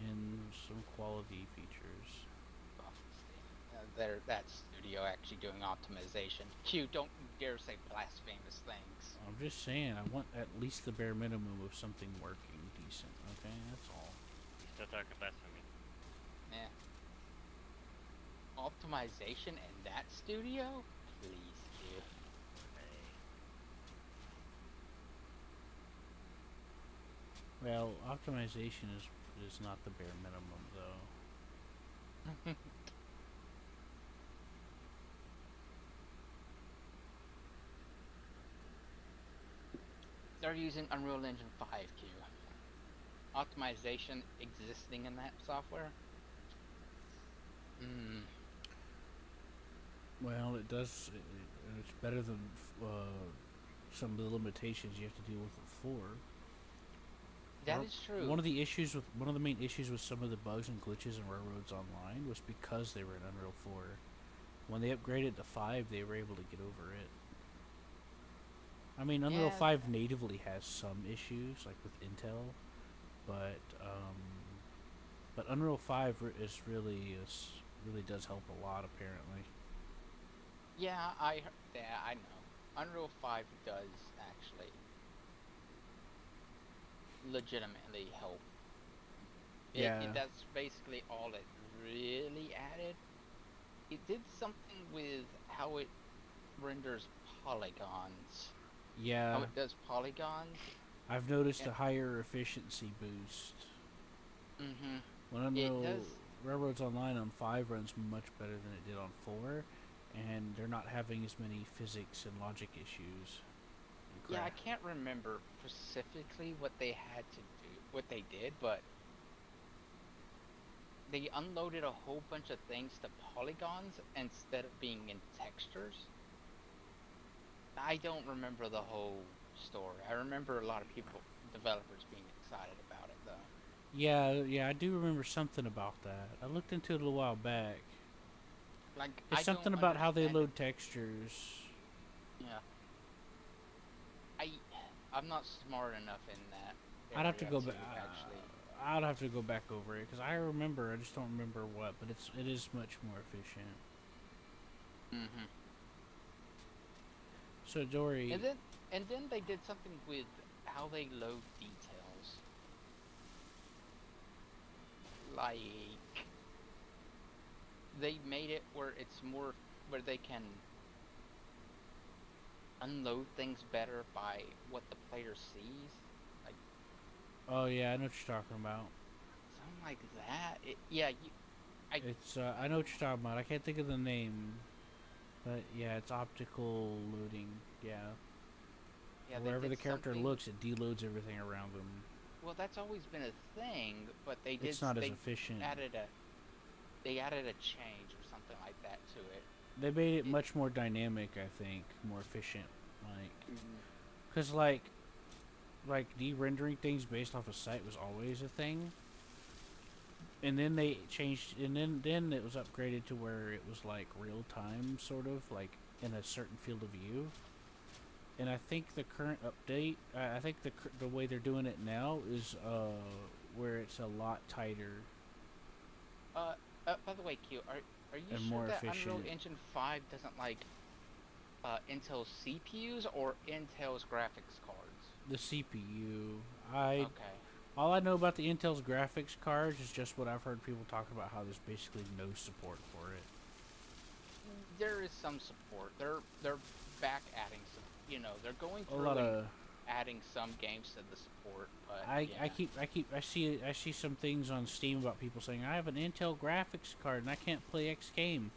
and some quality features. That studio actually doing optimization. Q, don't dare say blasphemous things. I'm just saying, I want at least the bare minimum of something working decent, okay? That's all. He's still talking blasphemy. Yeah. Optimization in that studio? Please, Q. Hey. Well, optimization is not the bare minimum, though. They're using Unreal Engine 5, Q. Optimization existing in that software? Hmm. Well, it does. It's better than some of the limitations you have to deal with it for. That is true. One of the main issues with some of the bugs and glitches in Railroads Online was because they were in Unreal 4. When they upgraded to 5, they were able to get over it. I mean, Unreal Yeah. 5 natively has some issues, like with Intel, but Unreal 5 really does help a lot, apparently. Yeah, I know. Unreal 5 does actually legitimately help. Yeah, That's basically all it really added. It did something with how it renders polygons. How yeah. it does polygons. I've noticed And, a higher efficiency boost. mm-hmm. When It Unreal does. Railroads Online on 5 runs much better than it did on 4, and they're not having as many physics and logic issues. And Yeah, I crap. can't remember specifically what they had to do, what they did, but they unloaded a whole bunch of things to polygons instead of being in textures. I don't remember the whole story. I remember a lot of people, developers, being excited about it though. Yeah, yeah, I do remember something about that. I looked into it a little while back. Like, It's I don't something about how they understand it. load textures. Yeah, I, I'm not smart enough in that I'd have to area go to back. actually. I'd have to go back over it because I remember. I just don't remember what. But it is much more efficient. Hmm. So Dory, And then, they did something with how they load details. Like, they made it where it's more, where they can unload things better by what the player sees. Like, oh yeah, I know what you're talking about. something like that. Yeah, I, It's I know what you're talking about. I can't think of the name, but yeah, it's optical loading. Yeah, yeah, they wherever did the character something. looks, it deloads everything around them. Well, that's always been a thing, but It's not as they efficient. added a, they added a change or something like that to it. They made it It, much more dynamic. I think more efficient. Like, mhm. cause like de-rendering things based off a site was always a thing, and then they changed, and then it was upgraded to where it was like real time, sort of like in a certain field of view. And I think the current update, I think the way they're doing it now is where it's a lot tighter Uh, by the way, Q, are you and sure more that Unreal efficient. Engine 5 doesn't like Intel's CPUs or Intel's graphics cards? The CPU, I Okay. all I know about the Intel's graphics cards is just what I've heard people talk about, how there's basically no support for it. There is some support. They're back adding some, they're going A lot through and of adding some games to the support, but I yeah. keep I see some things on Steam about people saying I have an Intel graphics card and I can't play X game,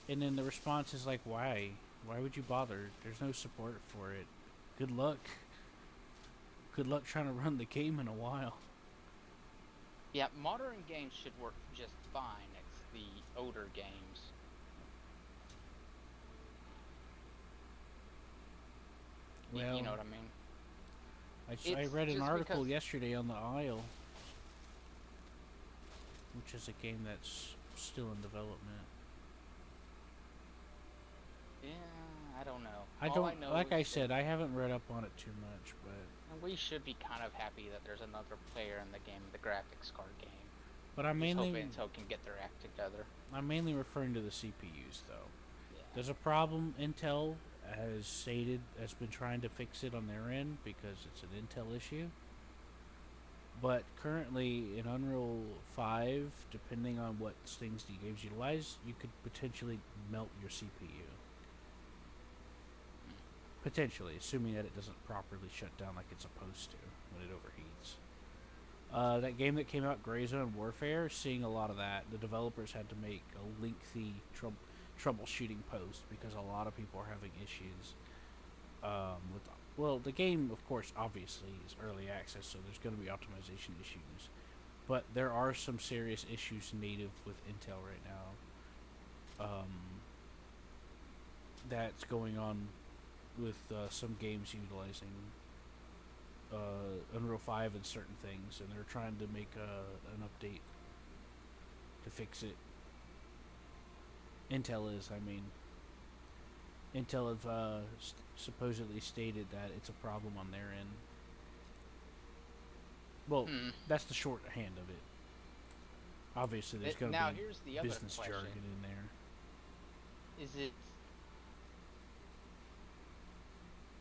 and then the response is like, why would you bother? There's no support for it. Good luck. Good luck trying to run the game in a while. Yeah, modern games should work just fine. It's the older games. You Well, know what I mean? I It's read an just because article yesterday on the Isle, which is a game that's still in development. yeah, I don't know. I All I don't, know like is I that said, I haven't read up on it too much, we should be kind of happy that there's another player in the game, the graphics card game. but Just hope Intel can get their act together. I'm mainly referring to the CPUs though. Yeah. There's a problem Intel has been trying to fix it on their end because it's an Intel issue. But currently in Unreal 5, depending on what things the games utilize, you could potentially melt your CPU. Mm. Potentially, assuming that it doesn't properly shut down like it's supposed to when it overheats. That game that came out, Gray Zone Warfare, seeing a lot of that. The developers had to make a lengthy troubleshooting post because a lot of people are having issues with. Well, the game, of course, obviously is early access, so there's going to be optimization issues. But there are some serious issues native with Intel right now. That's going on with some games utilizing Unreal 5 and certain things, and they're trying to make an update to fix it. Intel is, I mean, Intel have supposedly stated that it's a problem on their end. Well, Hmm. that's the shorthand of it. Obviously, there's going to Now be here's the other business jargon question: in there. Is it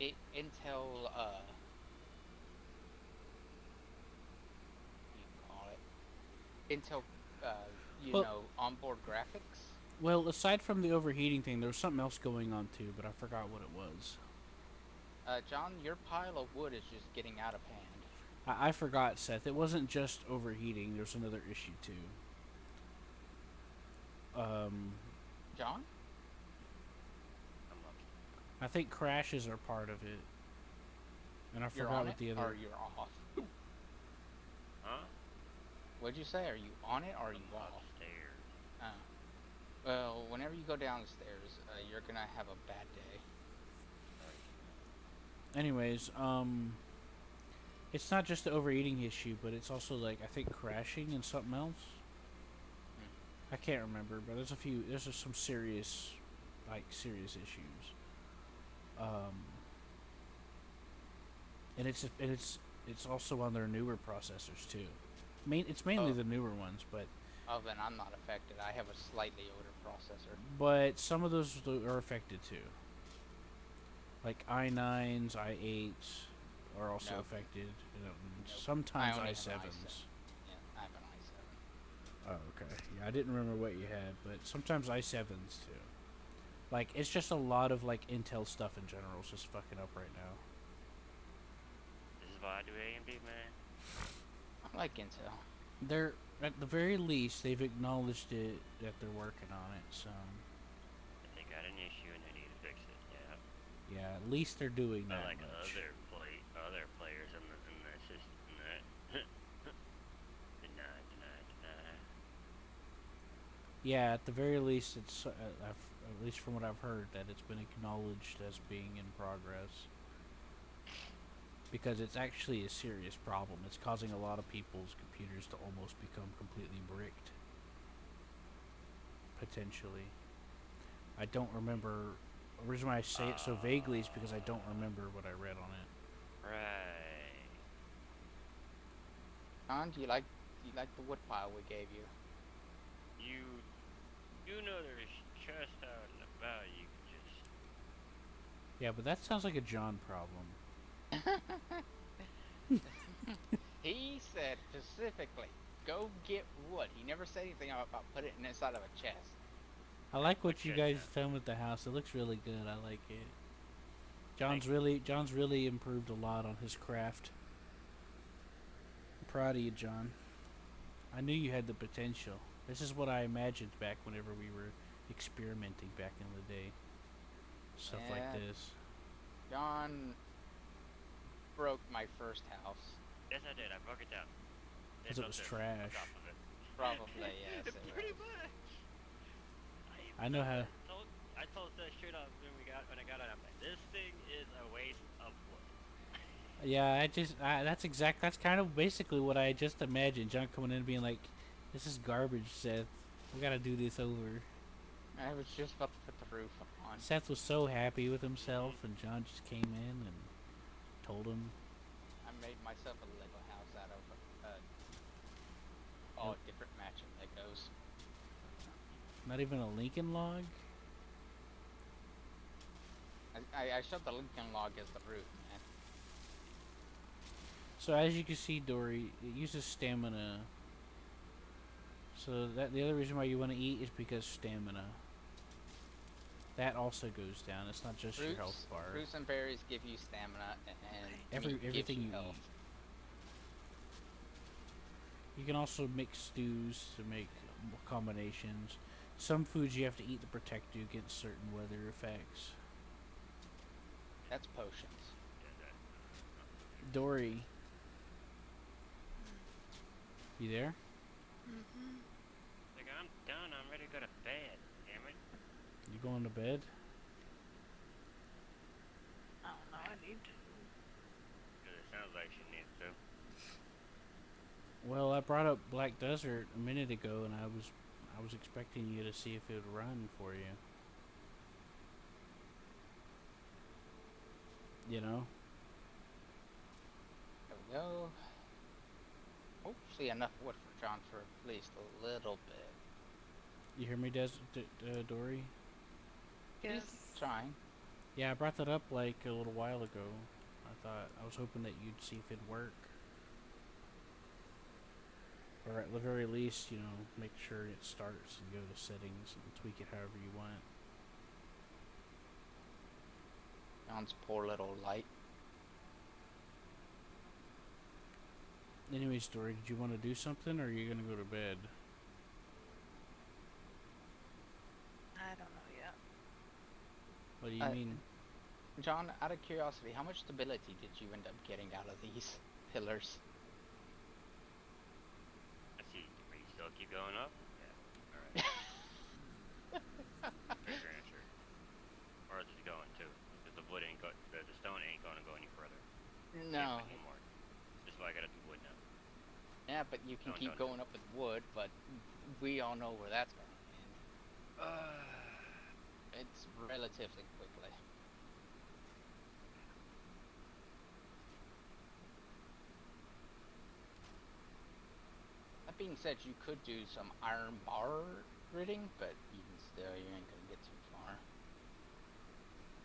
Intel what do you call it? Intel Well, onboard graphics. aside from the overheating thing, there was something else going on too, but I forgot what it was. John, your pile of wood is just getting out of hand. I forgot, Seth. It wasn't just overheating. There's another issue too. Um, John? I'm up. I think crashes are part of it, and I You're forgot on what it the or other. you're off? Huh? What'd you say? Are you on it or are you I'm off? upstairs. Uh, well, whenever you go downstairs, you're gonna have a bad day. Anyways, it's not just the overeating issue, but it's also like I think crashing and something else. Hmm. I can't remember, but there's a few. There's just some serious, serious issues. Um, and it's also on their newer processors too. It's mainly Oh, the newer ones, oh, then I'm not affected. I have a slightly older processor. but some of those are affected too. Like i9s, i8s are also Nope, affected. And nope. I sometimes only have an i7. i7s. Yeah, I have an i7. Oh, okay. Yeah, I didn't remember what you had, but sometimes i7s too. Like it's just a lot of like Intel stuff in general is just fucking up right now. This is why I do AMD, man. I like Intel. They're at the very least they've acknowledged it that they're working on it. So If they got an issue and they need to fix it, yeah. yeah, at least they're doing that Unlike much. other players in the system that deny. Yeah, at the very least it's at least from what I've heard that it's been acknowledged as being in progress. Because it's actually a serious problem. It's causing a lot of people's computers to almost become completely bricked. Potentially. I don't remember. The reason why I say it so vaguely is because I don't remember what I read on it. Right. John, do you like the wood pile we gave you? You know there's just out and about. You can just Yeah, but that sounds like a John problem. He said specifically, go get wood. He never said anything about putting it inside of a chest. I like put what you chest guys out. filmed at the house. It looks really good. I like it. Thank John's really improved a lot on his craft. I'm proud of you, John. I knew you had the potential. This is what I imagined back whenever we were experimenting back in the day. Stuff like Yeah, this. John broke my first house. Yes, I did. I broke it down. They Because it built was this trash. on top of it. Probably, yes, it Pretty was. much. I know how. I told Seth straight up when I got it. I'm like, this thing is a waste of wood. Yeah, that's kind of basically what I just imagined. John coming in and being like, "This is garbage, Seth. We gotta do this over." I was just about to put the roof on. Seth was so happy with himself, and John just came in and told him. I made myself a Lego house out of all different matching Legos. Not even a Lincoln log. I shoved the Lincoln log as the roof, man. So as you can see, Dory, it uses stamina. So that the other reason why you want to eat is because stamina. That also goes down. It's not just your health bar. Fruits and berries give you stamina, and meat gives Everything you health. eat. You can also mix stews to make combinations. Some foods you have to eat to protect you against certain weather effects. That's potions. Dory, you there? Mm-hmm. Like, I'm done. I'm ready to go to bed. Damn it. You going to bed? I don't know. I need to. Because it sounds like she needs to. Well, I brought up Black Desert a minute ago, and I was expecting you to see if it would run for you. You know? There we go. Hopefully enough wood for John for at least a little bit. You hear me, Dory? Yes. He's trying. Yeah, I brought that up like a little while ago. I was hoping that you'd see if it'd work. Or at the very least, make sure it starts and go to settings and tweak it however you want. John's poor little light. Anyway, Story, did you want to do something or are you going to go to bed? I don't know yet. What do you mean? John, out of curiosity, how much stability did you end up getting out of these pillars? I see. Will you still keep going up? Yeah. Alright. There's your answer. Or is it going too? Because the wood ain't the stone ain't gonna go any further. No. Anymore. That's why I gotta do wood now. Yeah, but you can keep going up with wood, but we all know where that's going to end. It's relatively quickly. That being said, you could do some iron bar gridding, but even still, you ain't gonna get too far.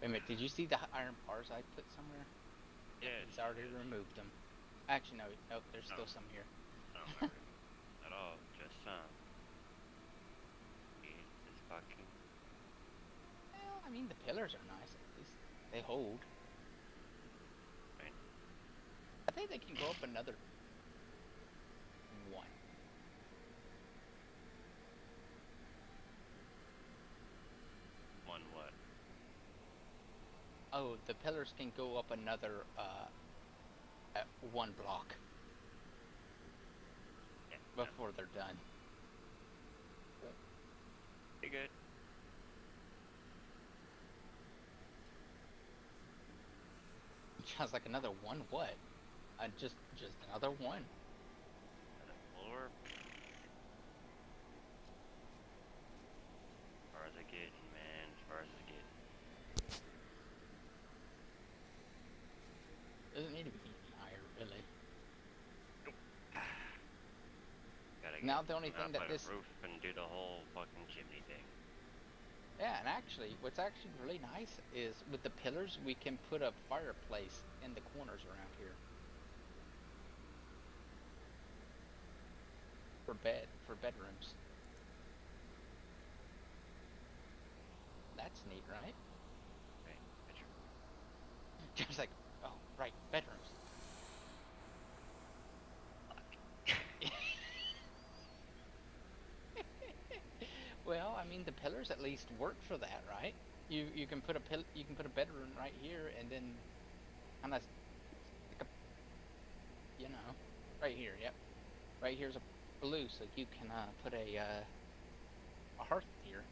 Wait a minute, did you see the iron bars I put somewhere? Yeah, He's already removed them. Actually, no, there's still some here. I don't remember at all. Just some. Jesus fucking. Well, I mean, the pillars are nice, at least. They hold. Right. I think they can go up another one. One what? Oh, the pillars can go up another, one block. Yeah. Before they're done. Pretty good. Sounds like another one. What? Just another one. And the floor. As far as I get, man. As far as I get. Doesn't need to be any higher, really. Gotta Now get the only thing that put this a roof and do the whole fucking chimney thing. Yeah, and actually, what's actually really nice is with the pillars, we can put a fireplace in the corners around here. For bedrooms. That's neat, right? Right. Picture. Just like, oh, right, bedrooms. Well, I mean, the pillars at least work for that, right? You can put a bedroom right here, and then kind of like right here. Yep, right here's a blue, so you can put a hearth here.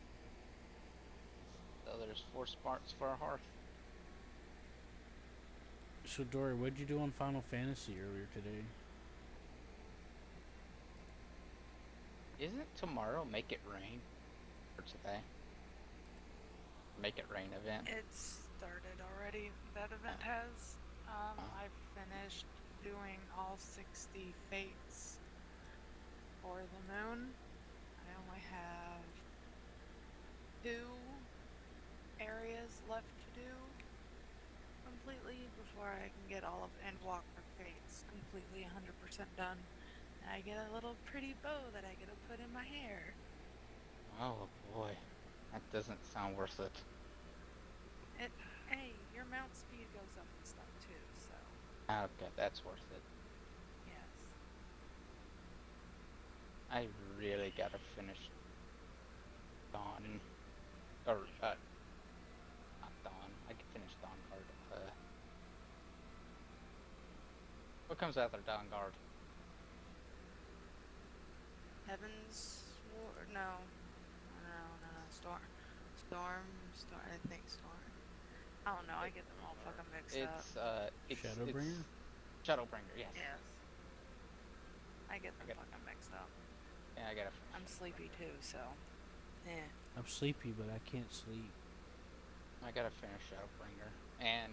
So there's 4 spots for a hearth. So, Dory, what'd you do on Final Fantasy earlier today? Isn't tomorrow Make It Rain? Or today? Make It Rain event. It started already. That event has. I finished doing all 60 fates for the moon. I only have 2 areas left to do completely before I can get all of Endwalker fates completely 100% done. And I get a little pretty bow that I get to put in my hair. Oh boy, that doesn't sound worth it. Hey, your mount speed goes up and stuff too, so. Okay, that's worth it. Yes. I really gotta finish Dawn. Or, not Dawn. I can finish Dawn Guard. What comes after Dawn Guard? Heaven's War? No. Storm. I think Storm. I don't know, I get them all fucking mixed up. It's Shadowbringer? Shadowbringer, yes. Yes. I get them fucking mixed up. Yeah, I gotta finish I'm sleepy too, so. Yeah. I'm sleepy, but I can't sleep. I gotta finish Shadowbringer. And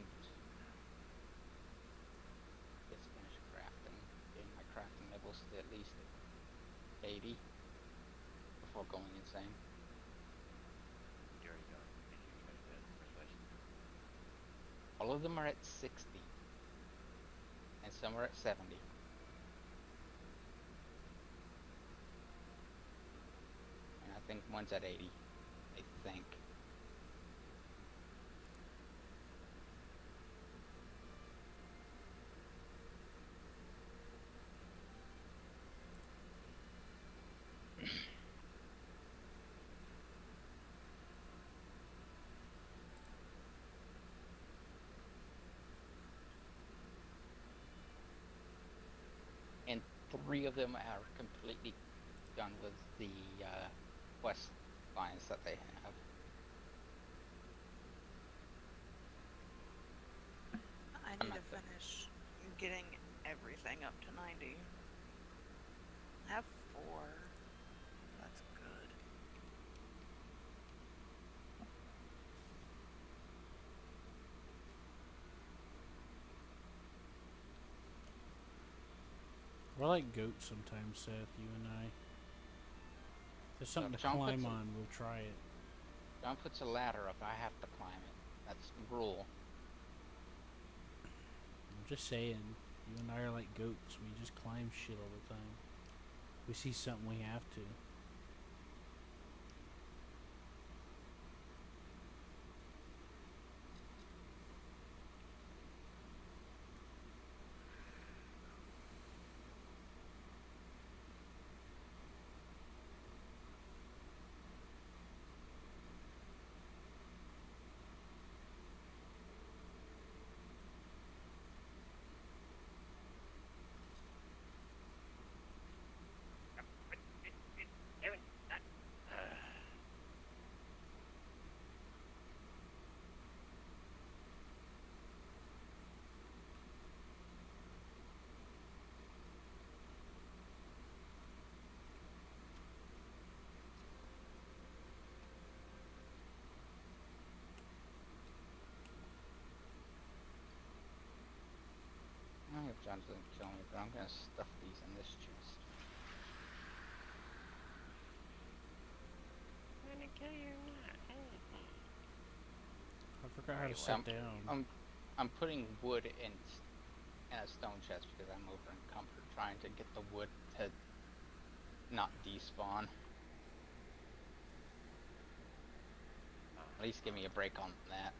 just finish crafting. Getting my crafting levels to at least 80 before going insane. You already got it. You tried that in the first place. of them are at 60, and some are at 70. And I think one's at 80. I think. And 3 of them are completely done with the quest lines that they have. I I'm need not to good. finish getting everything up to 90. I have 4. That's good. We're like goats sometimes, Seth, you and I. If there's So something if to climb on, we'll try it. John puts a ladder up, I have to climb it. That's the rule. I'm just saying, you and I are like goats. We just climb shit all the time. We see something, we have to. I hope John doesn't kill me, but I'm gonna stuff these in this chest. I'm gonna kill you or not. I forgot how to Alright, well, sit I'll kill you. down. I'm putting wood in a stone chest because I'm over encumbered trying to get the wood to not despawn. At least give me a break on that.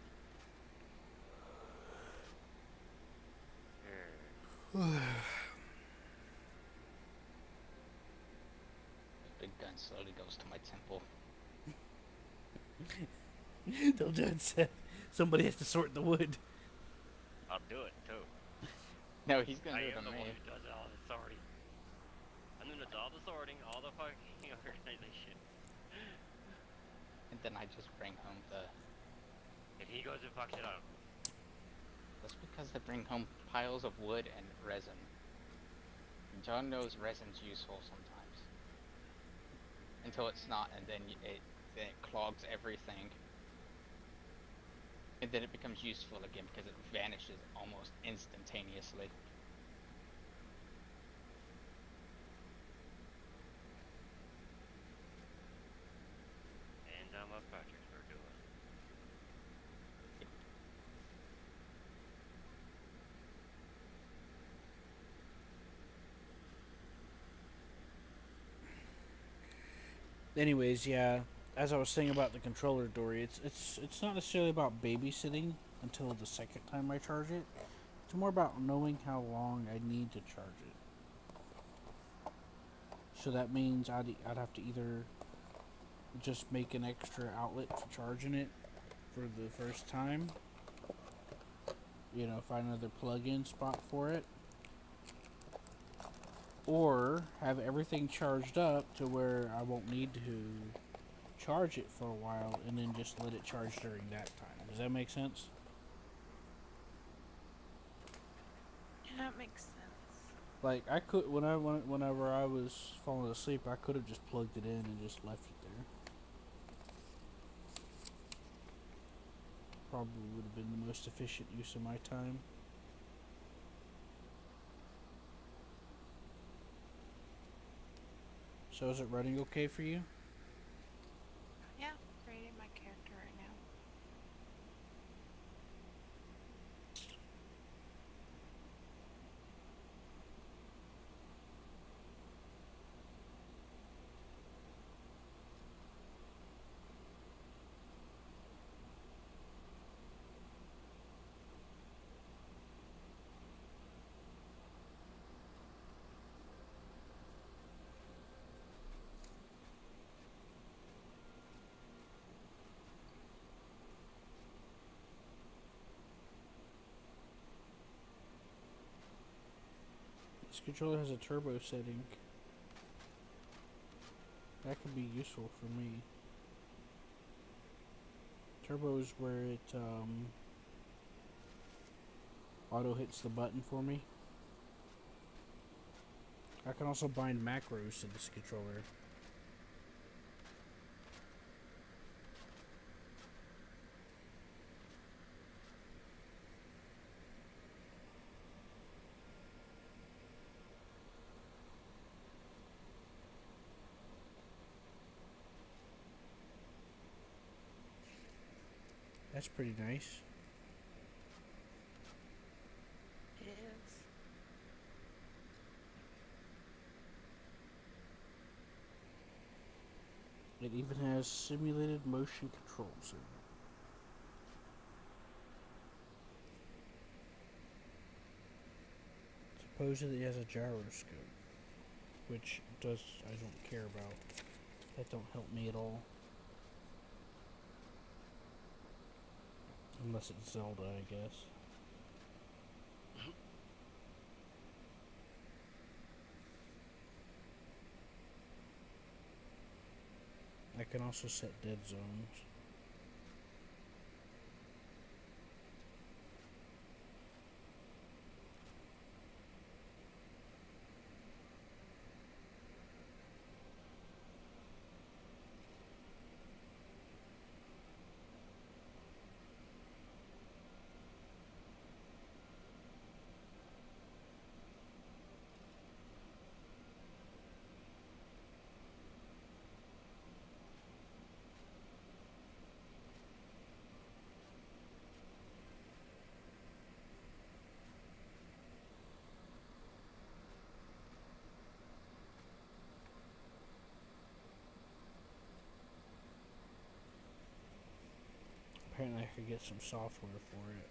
Big gun slowly goes to my temple. Don't do it, Seth. Somebody has to sort the wood. I'll do it too. No, he's gonna I do it am on the me. one who does all the sorting. I'm gonna do all the sorting, all the fucking organization. And then I just bring home the... And he goes and fucks it up. That's because I bring home piles of wood and resin. John knows resin's useful sometimes. Until it's not, and then it clogs everything. And then it becomes useful again because it vanishes almost instantaneously. And what projects we're doing. Anyways, yeah, as I was saying about the controller, Dory, it's not necessarily about babysitting until the second time I charge it. It's more about knowing how long I need to charge it. So that means I'd have to either just make an extra outlet for charging it for the first time. You know, find another plug-in spot for it. Or have everything charged up to where I won't need to charge it for a while and then just let it charge during that time. Does that make sense? Yeah, that makes sense. Like I could whenever I was falling asleep, I could have just plugged it in and just left it there. Probably would have been the most efficient use of my time. So is it running okay for you? Yeah, creating my character right now. This controller has a turbo setting. That could be useful for me. Turbo is where it auto hits the button for me. I can also bind macros to this controller. That's pretty nice. It is. It even has simulated motion controls in it. Supposedly it has a gyroscope, which I don't care about. That don't help me at all. Unless it's Zelda, I guess. I can also set dead zones. Apparently I could get some software for it.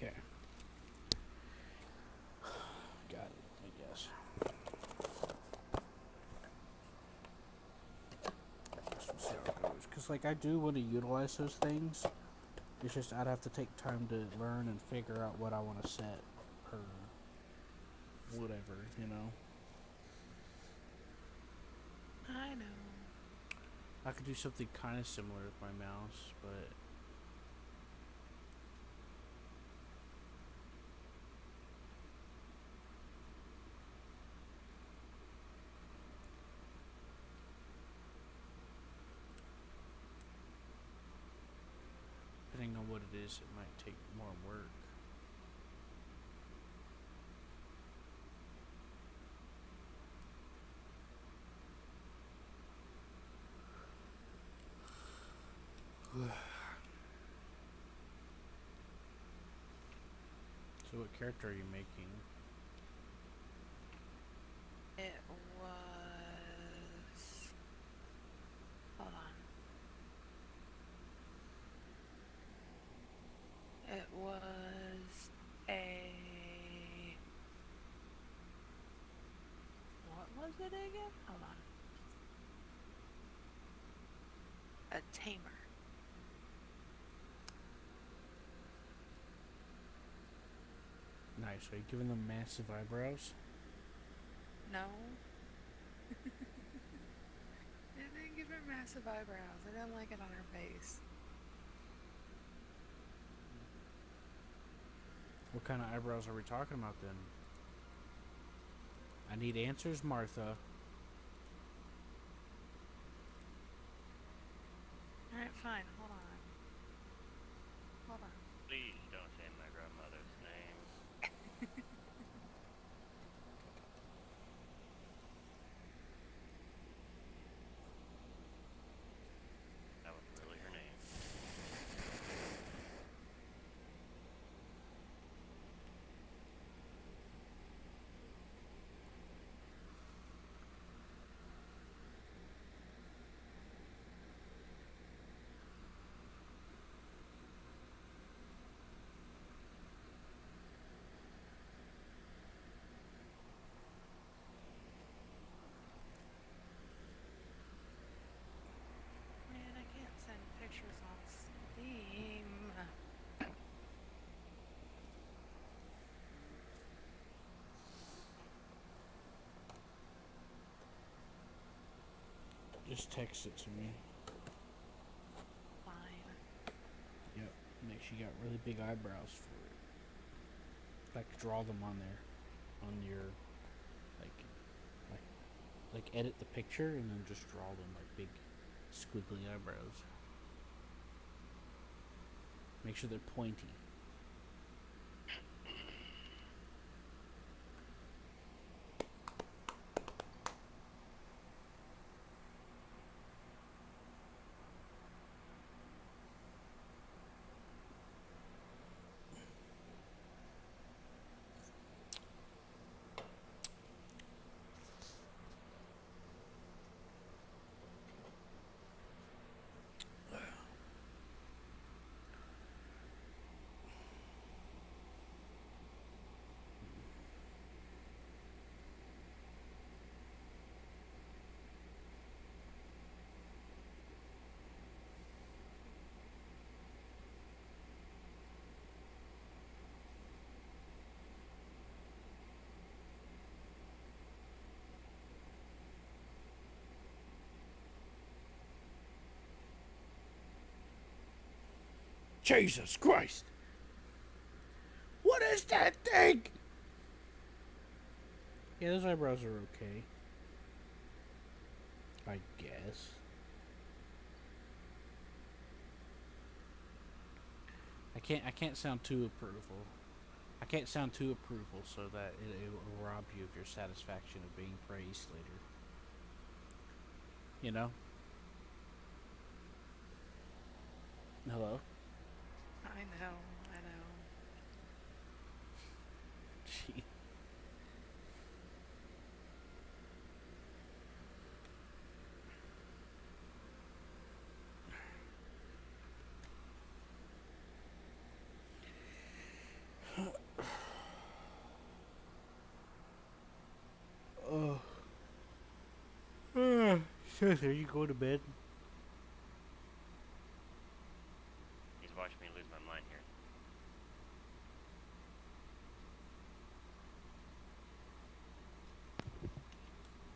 Okay. Got it, I guess. We'll see how it goes. Because, like, I do want to utilize those things. It's just I'd have to take time to learn and figure out what I want to set or whatever, you know. I know. I could do something kind of similar with my mouse, but depending on what it is, it might take more work. So what character are you making? It was. Hold on. again? Hold on. A tamer. Nice. Are you giving them massive eyebrows? No. I didn't give her massive eyebrows. I didn't like it on her face. What kind of eyebrows are we talking about then? I need answers, Martha. Alright, fine. Hold on. Hold on. Please don't say my grandmother's name. That was really her name. Man, I can't send pictures on Steam. Just text it to me. Fine. Yep. Make sure you got really big eyebrows for it. Like draw them on there, on your, like, like edit the picture and then just draw them like big, squiggly eyebrows. Make sure they're pointy. Jesus Christ! What is that thing? Yeah, those eyebrows are okay. I guess. I can't sound too approval. I can't sound too approval so that it will rob you of your satisfaction of being praised later. You know? Hello? I know. Gee. Oh. Seth, are you going to bed? He's watching me lose my mind here.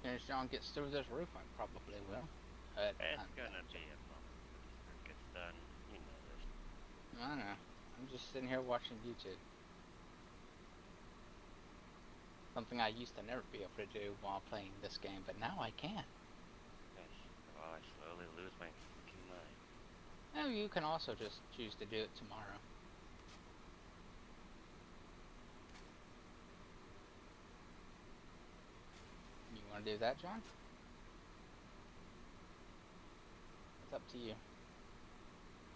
And as John gets through this roof, I probably will. But It's gonna be a moment before it gets done. You know this. I don't know. I'm just sitting here watching YouTube. Something I used to never be able to do while playing this game, but now I can. Yes. While I slowly lose my fucking mind. Now you can also just choose to do it tomorrow. You want to do that, John? It's up to you.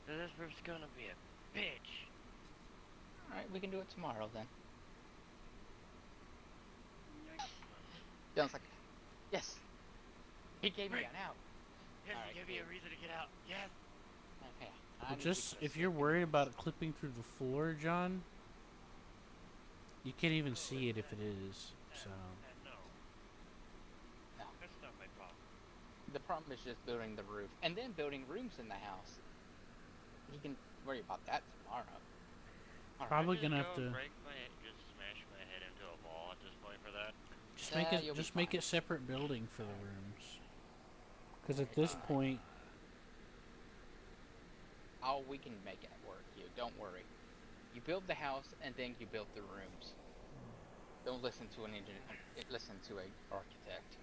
This roof's gonna be a bitch. Alright, we can do it tomorrow then. John's like, yes! He gave me Right. an out. Yes, Alright, give me a cool. reason to get out. Yes. Okay. Well, just if you're worried about it clipping through the floor, John, you can't even see it if it is. So No. No. Just The problem is just building the roof and then building rooms in the house. He can worry about that tomorrow. All right. I Probably just gonna have go and to just smash my head into a wall at this point for that. You'll be just make fine. it separate building for the rooms. Because at Alright, this alright. point, Oh, we can make it work. You don't worry. You build the house and then you build the rooms. Don't listen to an engineer. Listen to a architect.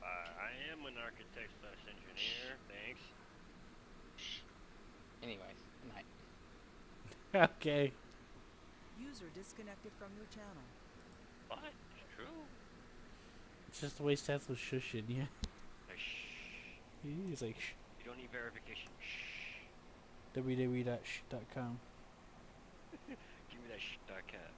I am an architect slash engineer. Thanks. Anyways, good night. okay. User disconnected from your channel. What? It's true. It's just the way Seth was shushing you. Shh. He's like, shh, You don't need verification. Shh. www.sh.com. Give me that cat.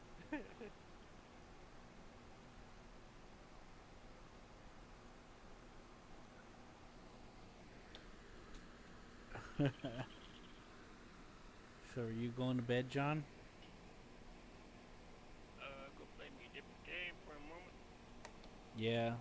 So are you going to bed, John? Go play me a different game for a moment. Yeah.